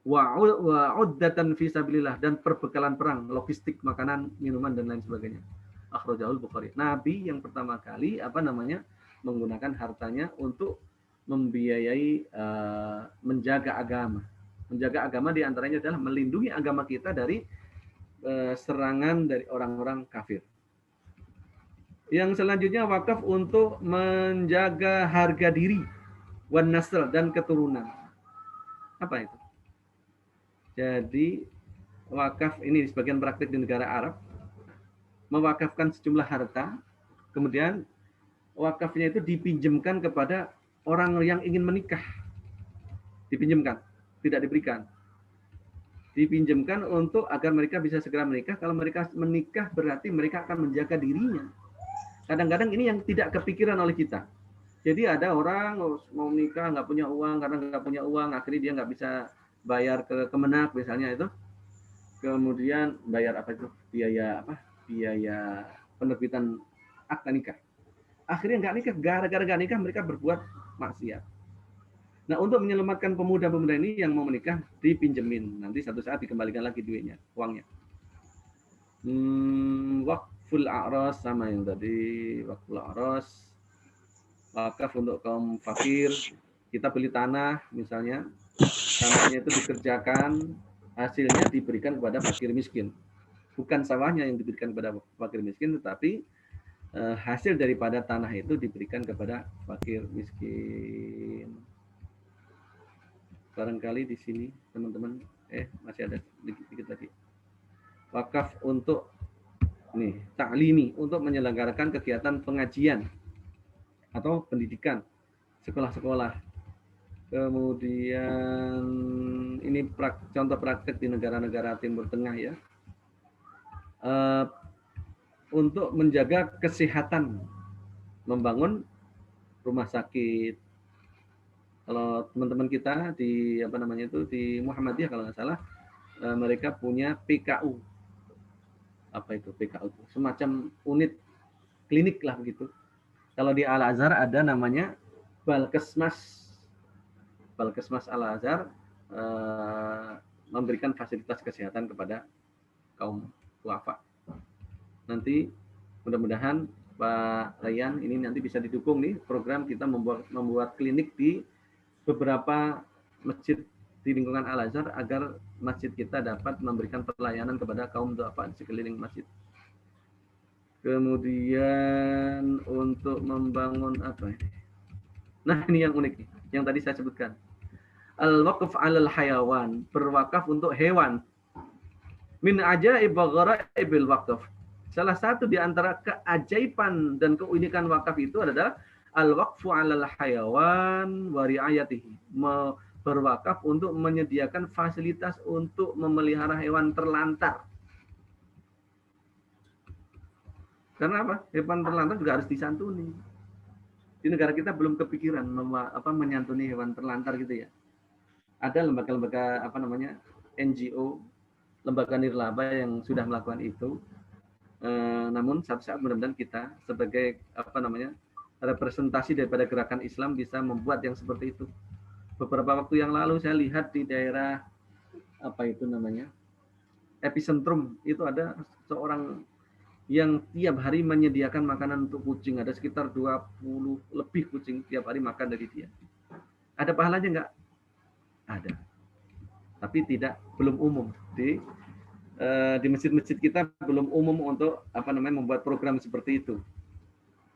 S3: Wa uddatan fisabilillah, dan perbekalan perang, logistik, makanan, minuman dan lain sebagainya. Akhrajahul Bukhari. Nabi yang pertama kali menggunakan hartanya untuk membiayai menjaga agama. Menjaga agama diantaranya adalah melindungi agama kita dari serangan dari orang-orang kafir. Yang selanjutnya wakaf untuk menjaga harga diri, wan nasl, dan keturunan. Apa itu? Jadi wakaf ini sebagian praktik di negara Arab, mewakafkan sejumlah harta, kemudian wakafnya itu dipinjamkan kepada orang yang ingin menikah. Dipinjamkan, tidak diberikan. Dipinjamkan untuk agar mereka bisa segera menikah. Kalau mereka menikah berarti mereka akan menjaga dirinya. Kadang-kadang ini yang tidak kepikiran oleh kita. Jadi ada orang mau menikah nggak punya uang, karena nggak punya uang akhirnya dia nggak bisa bayar ke Kemenak misalnya itu. Kemudian bayar apa itu? Biaya penerbitan akta nikah. Akhirnya nggak nikah, gara-gara nggak nikah mereka berbuat maksiat. Nah, untuk menyelamatkan pemuda-pemuda ini yang mau menikah, dipinjemin. Nanti satu saat dikembalikan lagi duitnya, uangnya. Wakful a'ras sama yang tadi, wakful a'ras. Wakaf untuk kaum fakir. Kita beli tanah misalnya, tanahnya itu dikerjakan, hasilnya diberikan kepada fakir miskin. Bukan sawahnya yang diberikan kepada fakir miskin, tetapi hasil daripada tanah itu diberikan kepada fakir miskin. Barangkali di sini teman-teman masih ada dikit lagi. Wakaf untuk ta'limi, untuk menyelenggarakan kegiatan pengajian atau pendidikan, sekolah-sekolah. Kemudian ini contoh praktek di negara-negara Timur Tengah ya. Untuk menjaga kesehatan, membangun rumah sakit. Kalau teman-teman kita di di Muhammadiyah kalau nggak salah, mereka punya PKU. Apa itu PKU? Semacam unit klinik lah begitu. Kalau di Al-Azhar ada namanya Balkesmas. Balkesmas Al-Azhar memberikan fasilitas kesehatan kepada kaum duafa. Nanti mudah-mudahan Pak Ryan ini nanti bisa didukung nih program kita membuat klinik di beberapa masjid di lingkungan Al-Azhar agar masjid kita dapat memberikan pelayanan kepada kaum duafa di sekeliling masjid. Kemudian untuk membangun apa ini? Nah, ini yang unik yang tadi saya sebutkan. Al-waqf 'alal hayawan, berwakaf untuk hewan. Min ajaib wa ghara'ibil waqf. Salah satu di antara keajaiban dan keunikan wakaf itu adalah al-waqfu 'alal hayawan wa ri'ayatihi. Berwakaf untuk menyediakan fasilitas untuk memelihara hewan terlantar. Karena apa? Hewan terlantar juga harus disantuni. Di negara kita belum kepikiran menyantuni hewan terlantar gitu ya. Ada lembaga-lembaga NGO, lembaga nirlaba yang sudah melakukan itu. Namun suatu saat mudah-mudahan kita sebagai representasi daripada gerakan Islam bisa membuat yang seperti itu. Beberapa waktu yang lalu saya lihat di daerah epicentrum itu ada seorang yang tiap hari menyediakan makanan untuk kucing. Ada sekitar 20 lebih kucing tiap hari makan dari dia. Ada pahalanya enggak? Ada. Tapi belum umum. Di masjid-masjid kita belum umum untuk membuat program seperti itu.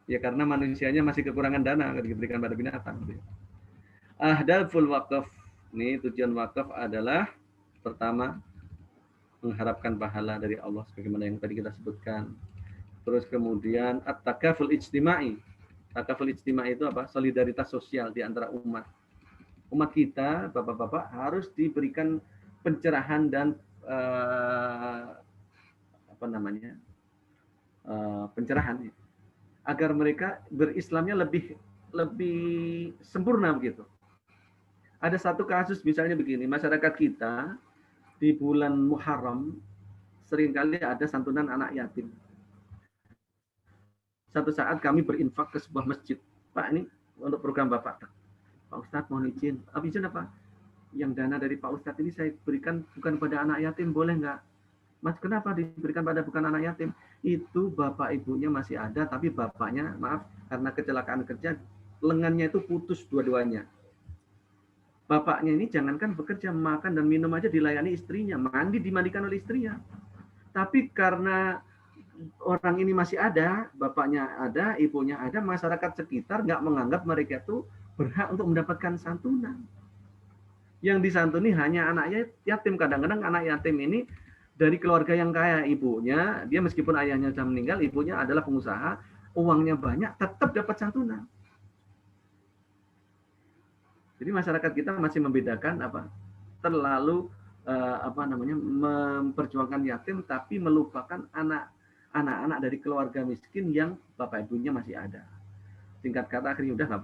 S3: Ya karena manusianya masih kekurangan dana akan diberikan pada binatang. Ahdaful waqaf. Ini tujuan wakaf adalah pertama mengharapkan pahala dari Allah sebagaimana yang tadi kita sebutkan. Terus kemudian at-takaful ijtima'i. Takaful ijtima'i itu apa? Solidaritas sosial di antara umat. Umat kita, bapak-bapak, harus diberikan pencerahan dan pencerahan agar mereka berislamnya lebih sempurna begitu. Ada satu kasus misalnya begini, masyarakat kita di bulan Muharram seringkali ada santunan anak yatim. Satu saat kami berinfak ke sebuah masjid. Pak, ini untuk program Bapak. Pak Ustadz mohon izin. Izin apa? Yang dana dari Pak Ustadz ini saya berikan bukan pada anak yatim, boleh nggak? Mas, kenapa diberikan pada bukan anak yatim? Itu bapak ibunya masih ada, tapi bapaknya, maaf, karena kecelakaan kerja, lengannya itu putus dua-duanya. Bapaknya ini jangankan bekerja, makan dan minum aja dilayani istrinya, dimandikan oleh istrinya. Tapi karena orang ini masih ada, bapaknya ada, ibunya ada, masyarakat sekitar nggak menganggap mereka itu berhak untuk mendapatkan santunan. Yang disantuni hanya anak yatim. Kadang-kadang anak yatim ini dari keluarga yang kaya, ibunya, dia meskipun ayahnya sudah meninggal, ibunya adalah pengusaha, uangnya banyak, tetap dapat santunan. Jadi masyarakat kita masih membedakan terlalu memperjuangkan yatim, tapi melupakan anak-anak dari keluarga miskin yang bapak ibunya masih ada. Tingkat kata akhirnya udah nggak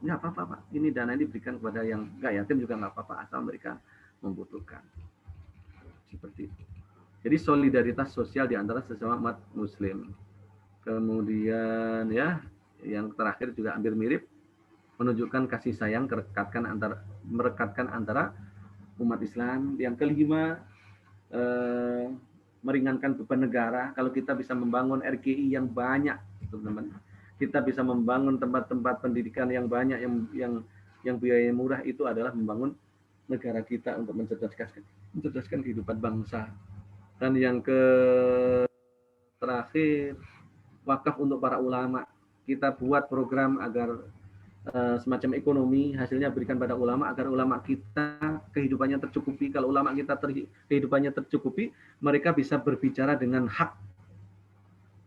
S3: apa-apa Pak. Ini dana ini diberikan kepada yang nggak yatim juga nggak apa-apa asal mereka membutuhkan. Seperti itu. Jadi solidaritas sosial di antara sesama umat Muslim. Kemudian ya yang terakhir juga hampir mirip, menunjukkan kasih sayang merekatkan antara umat Islam. Yang kelima, meringankan beban negara. Kalau kita bisa membangun RGI yang banyak, teman-teman, kita bisa membangun tempat-tempat pendidikan yang banyak, yang biayanya murah, itu adalah membangun negara kita untuk mencerdaskan kehidupan bangsa. Dan yang terakhir, wakaf untuk para ulama. Kita buat program agar semacam ekonomi hasilnya berikan pada ulama, agar ulama kita kehidupannya tercukupi. Kalau ulama kita kehidupannya tercukupi, mereka bisa berbicara dengan hak.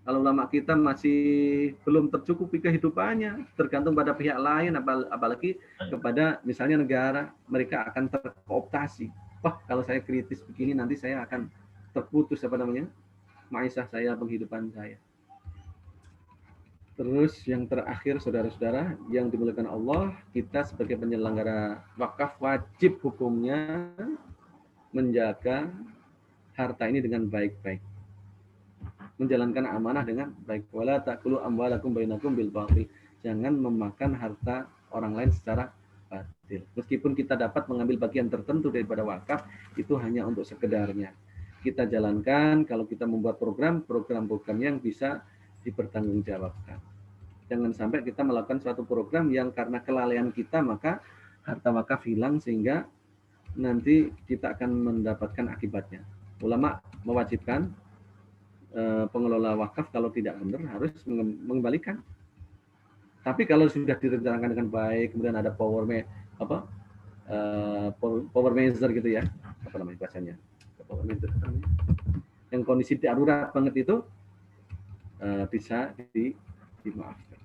S3: Kalau ulama kita masih belum tercukupi kehidupannya, tergantung pada pihak lain, apalagi kepada misalnya negara, mereka akan terkooptasi. Wah, kalau saya kritis begini, nanti saya akan terputus maisah saya, penghidupan saya. Terus yang terakhir, saudara-saudara yang dimuliakan Allah, kita sebagai penyelenggara wakaf wajib hukumnya menjaga harta ini dengan baik-baik. Menjalankan amanah dengan baik. Wala ta'kulu amwalakum bainakum bil batil. Jangan memakan harta orang lain secara batil. Meskipun kita dapat mengambil bagian tertentu daripada wakaf, itu hanya untuk sekedarnya. Kita jalankan kalau kita membuat program-program yang bisa dipertanggungjawabkan. Jangan sampai kita melakukan suatu program yang karena kelalaian kita maka harta wakaf hilang sehingga nanti kita akan mendapatkan akibatnya. Ulama mewajibkan pengelola wakaf kalau tidak benar harus mengembalikan. Tapi kalau sudah direncanakan dengan baik, kemudian ada power measure gitu ya, bahasanya, yang kondisi darurat banget itu bisa dimaafkan.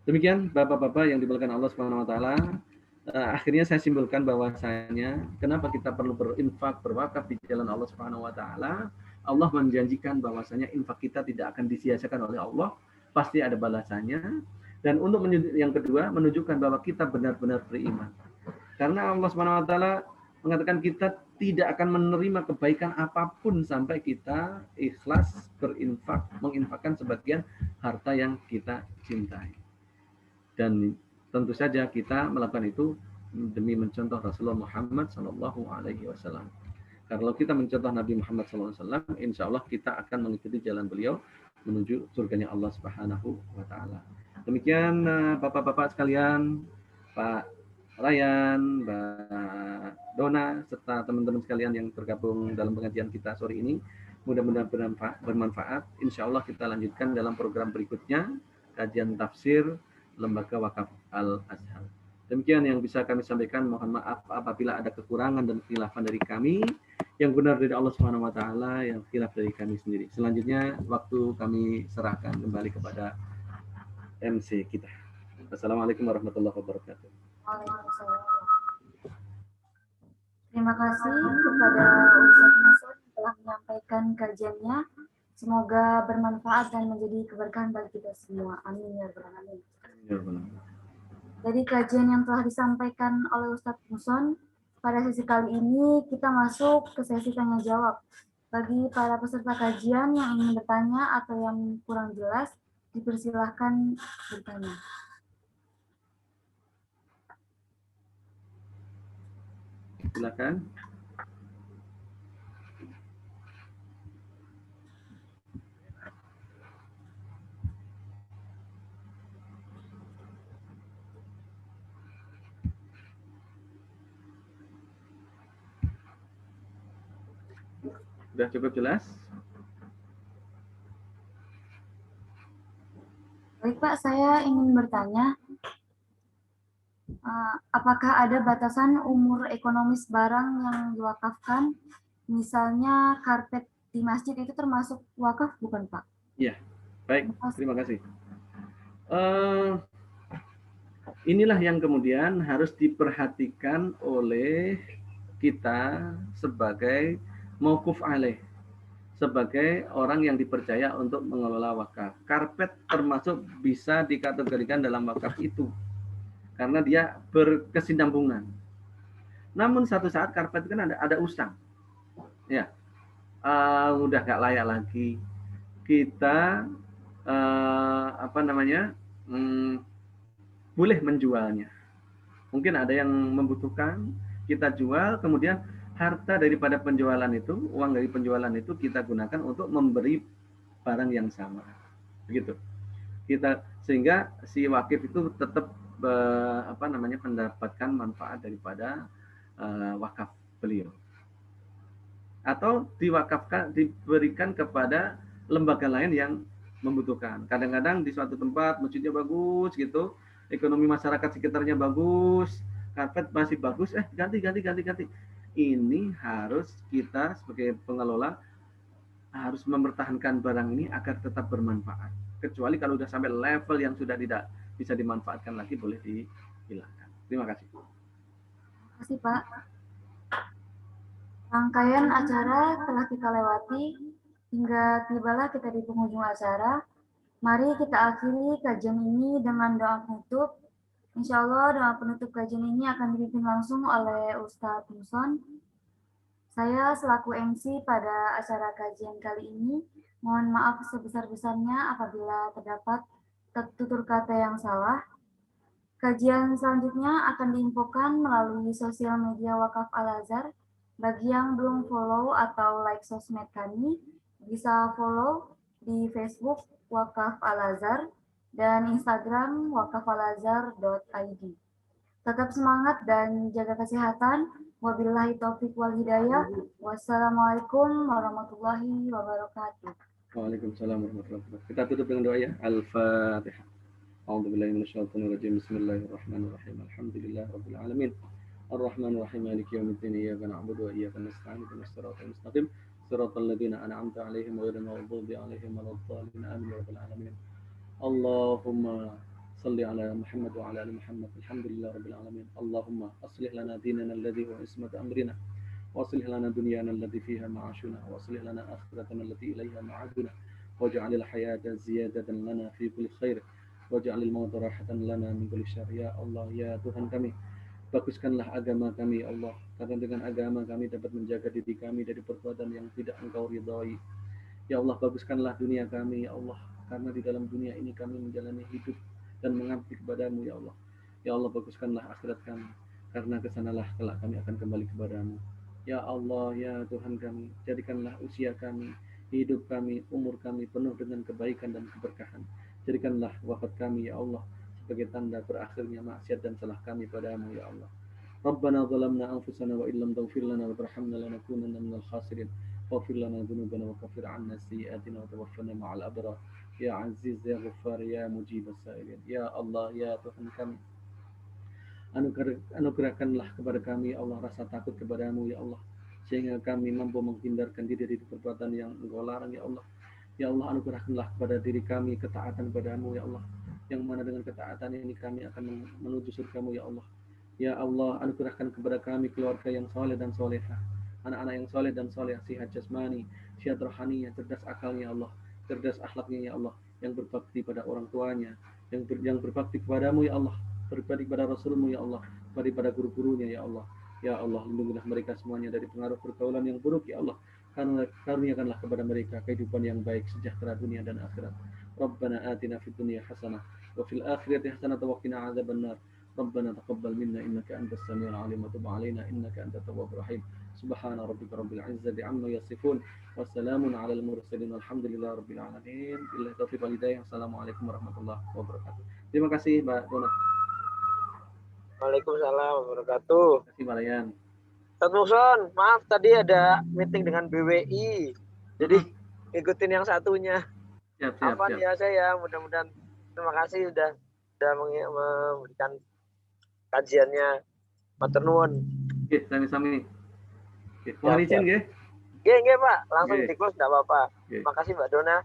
S3: Demikian Bapak-bapak yang dimuliakan Allah Subhanahu wa taala. Akhirnya saya simpulkan bahwasanya kenapa kita perlu berinfak, berwakaf di jalan Allah Subhanahu wa taala. Allah menjanjikan bahwasanya infak kita tidak akan disia-siakan oleh Allah, pasti ada balasannya. Dan untuk yang kedua menunjukkan bahwa kita benar-benar beriman. Karena Allah Subhanahu wa taala mengatakan kita tidak akan menerima kebaikan apapun sampai kita ikhlas berinfak, menginfakkan sebagian harta yang kita cintai. Dan tentu saja kita melakukan itu demi mencontoh Rasulullah Muhammad SAW. Kalau kita mencontoh Nabi Muhammad SAW, insya Allah kita akan mengikuti jalan beliau menuju surganya Allah Subhanahu wa taala. Demikian Bapak-bapak sekalian, Pak Ryan, Mbak Dona, serta teman-teman sekalian yang tergabung dalam pengajian kita sore ini. Mudah-mudahan bermanfaat. Insya Allah kita lanjutkan dalam program berikutnya, kajian tafsir Lembaga Wakaf Al-Azhar. Demikian yang bisa kami sampaikan. Mohon maaf apabila ada kekurangan dan khilafan dari kami. Yang benar dari Allah Subhanahu wa taala, yang khilaf dari kami sendiri. Selanjutnya waktu kami serahkan kembali kepada MC kita. Assalamualaikum warahmatullahi wabarakatuh.
S1: Terima kasih kepada Ustaz Nasr yang telah menyampaikan kajiannya. Semoga bermanfaat dan menjadi keberkahan bagi kita semua. Amin ya rabbal alamin. Dari kajian yang telah disampaikan oleh Ustadz Muson, pada sesi kali ini kita masuk ke sesi tanya jawab. Bagi para peserta kajian yang ingin bertanya atau yang kurang jelas, dipersilahkan bertanya.
S3: Silakan. Sudah cukup jelas?
S1: Baik Pak, saya ingin bertanya, apakah ada batasan umur ekonomis barang yang diwakafkan? Misalnya karpet di masjid itu termasuk wakaf bukan Pak?
S3: Iya, baik, terima kasih. Inilah yang kemudian harus diperhatikan oleh kita sebagai mauquf alaih, sebagai orang yang dipercaya untuk mengelola wakaf. Karpet termasuk bisa dikategorikan dalam wakaf itu, karena dia berkesinambungan. Namun satu saat karpet kan ada usang, ya, udah gak layak lagi. Kita boleh menjualnya. Mungkin ada yang membutuhkan, kita jual, kemudian harta daripada penjualan itu, uang dari penjualan itu kita gunakan untuk memberi barang yang sama. Begitu. Sehingga si wakif itu tetap mendapatkan manfaat daripada wakaf beliau. Atau diwakafkan, diberikan kepada lembaga lain yang membutuhkan. Kadang-kadang di suatu tempat masjidnya bagus gitu, ekonomi masyarakat sekitarnya bagus, karpet masih bagus, ganti. Ini harus kita sebagai pengelola harus mempertahankan barang ini agar tetap bermanfaat. Kecuali kalau sudah sampai level yang sudah tidak bisa dimanfaatkan lagi, boleh dihilangkan. Terima kasih.
S1: Terima kasih Pak. Rangkaian acara telah kita lewati, hingga tibalah kita di penghujung acara. Mari kita akhiri kajian ini dengan doa penutup. Insya Allah doa penutup kajian ini akan dipimpin langsung oleh Ustadz Muson. Saya selaku MC pada acara kajian kali ini, mohon maaf sebesar-besarnya apabila terdapat tutur kata yang salah. Kajian selanjutnya akan diinfokan melalui sosial media Wakaf Al-Azhar. Bagi yang belum follow atau like sosmed kami, bisa follow di Facebook Wakaf Al-Azhar dan Instagram wakafalazhar.id. Tetap semangat dan jaga kesehatan. Wabillahi taufiq wal hidayah. Wassalamualaikum warahmatullahi wabarakatuh.
S3: Waalaikumsalam warahmatullahi wabarakatuh. Kita tutup dengan doa ya. Al-Fatihah. A'udzubillahi minasyaitonir rajim. Bismillahirrahmanirrahim. Alhamdulillahirabbil alamin. الرحمن الرحيم مالك يوم الدين إياك نعبد وإياك نستعين اهدنا الصراط المستقيم صراط الذين أنعمت عليهم غير المغضوب عليهم ولا الضالين آمين يا رب العالمين اللهم صل على محمد وعلى آل محمد الحمد لله رب العالمين اللهم أصلح لنا ديننا الذي هو عصمة أمرنا وأصلح لنا دنيانا التي فيها معاشنا وأصلح لنا آخرتنا التي إليها معادنا واجعل الحياة زيادة لنا في كل خير واجعل الموت راحة لنا من كل شر ya Allah ya Tuhan kami baguskanlah agama kami ya Allah karena dengan agama kami dapat menjaga diri kami dari perbuatan yang tidak Engkau ridhai ya Allah baguskanlah dunia kami ya Allah karena di dalam dunia ini kami menjalani hidup dan mengabdi kepadamu ya Allah ya Allah baguskanlah akhirat kami karena kesanalah kelak kami akan kembali kepadamu ya Allah ya Tuhan kami jadikanlah usia kami hidup kami umur kami penuh dengan kebaikan dan keberkahan jadikanlah wafat kami ya Allah sebagai tanda berakhirnya maksiat dan salah kami padamu ya Allah Rabbana zalamna anfusana wa illam taghfir lana wa tarhamna lanakunanna minal khasirin واغفر لنا ذنوبنا وكفر عنا سيئاتنا وتوفنا مع الأبرار يا عزيز يا غفار يا مجيب السائلين يا الله يا Tuhan kami anugerahkanlah kepada kami ya Allah rasa takut kepadamu ya Allah sehingga kami mampu menghindarkan diri dari perbuatan yang Engkau larang ya Allah ya Allah anugerahkanlah kepada diri kami ketaatan padamu ya Allah yang mana dengan ketaatan ini kami akan menuju surgamu ya Allah ya Allah anugerahkan kepada kami keluarga yang soleh dan solehah anak-anak yang soleh dan soleh sehat jasmani sehat rohaninya cerdas akalnya ya Allah cerdas akhlaknya ya Allah yang berbakti pada orang tuanya yang berbakti kepadamu ya Allah berbakti kepada Rasulmu ya Allah berbakti pada guru-gurunya ya Allah lindungilah mereka semuanya dari pengaruh pergaulan yang buruk ya Allah karuniakanlah kepada mereka kehidupan yang baik sejahtera dunia dan akhirat Rabbana atina fid dunya hasanah wa fil akhirati hasanah wa qina adzabannar ربنا تقبل منا إنك أنت السميع العليم وتب علينا إنك أنت التواب الرحيم سبحان ربك رب العزة عما يصفون وسلام على المرسلين والحمد لله رب العالمين بالله التوفيق والهداية والسلام عليكم ورحمة الله وبركاته terima kasih Mbak Dona
S2: Waalaikumsalam wabarakatuh.
S3: terima kasih Mbak Layan
S2: Ustaz Muhson, maaf tadi ada meeting dengan BWI. Jadi ikutin yang satunya.
S3: siap.
S2: Ya saya mudah-mudahan terima kasih sudah memberikan kajiannya. Matur nuwun.
S3: Oke, sami-sami. Mohon izin nggih.
S2: Nggih, Pak. Langsung
S3: Nggih.
S2: di close enggak apa-apa.
S3: Nggih.
S2: Makasih Mbak Dona.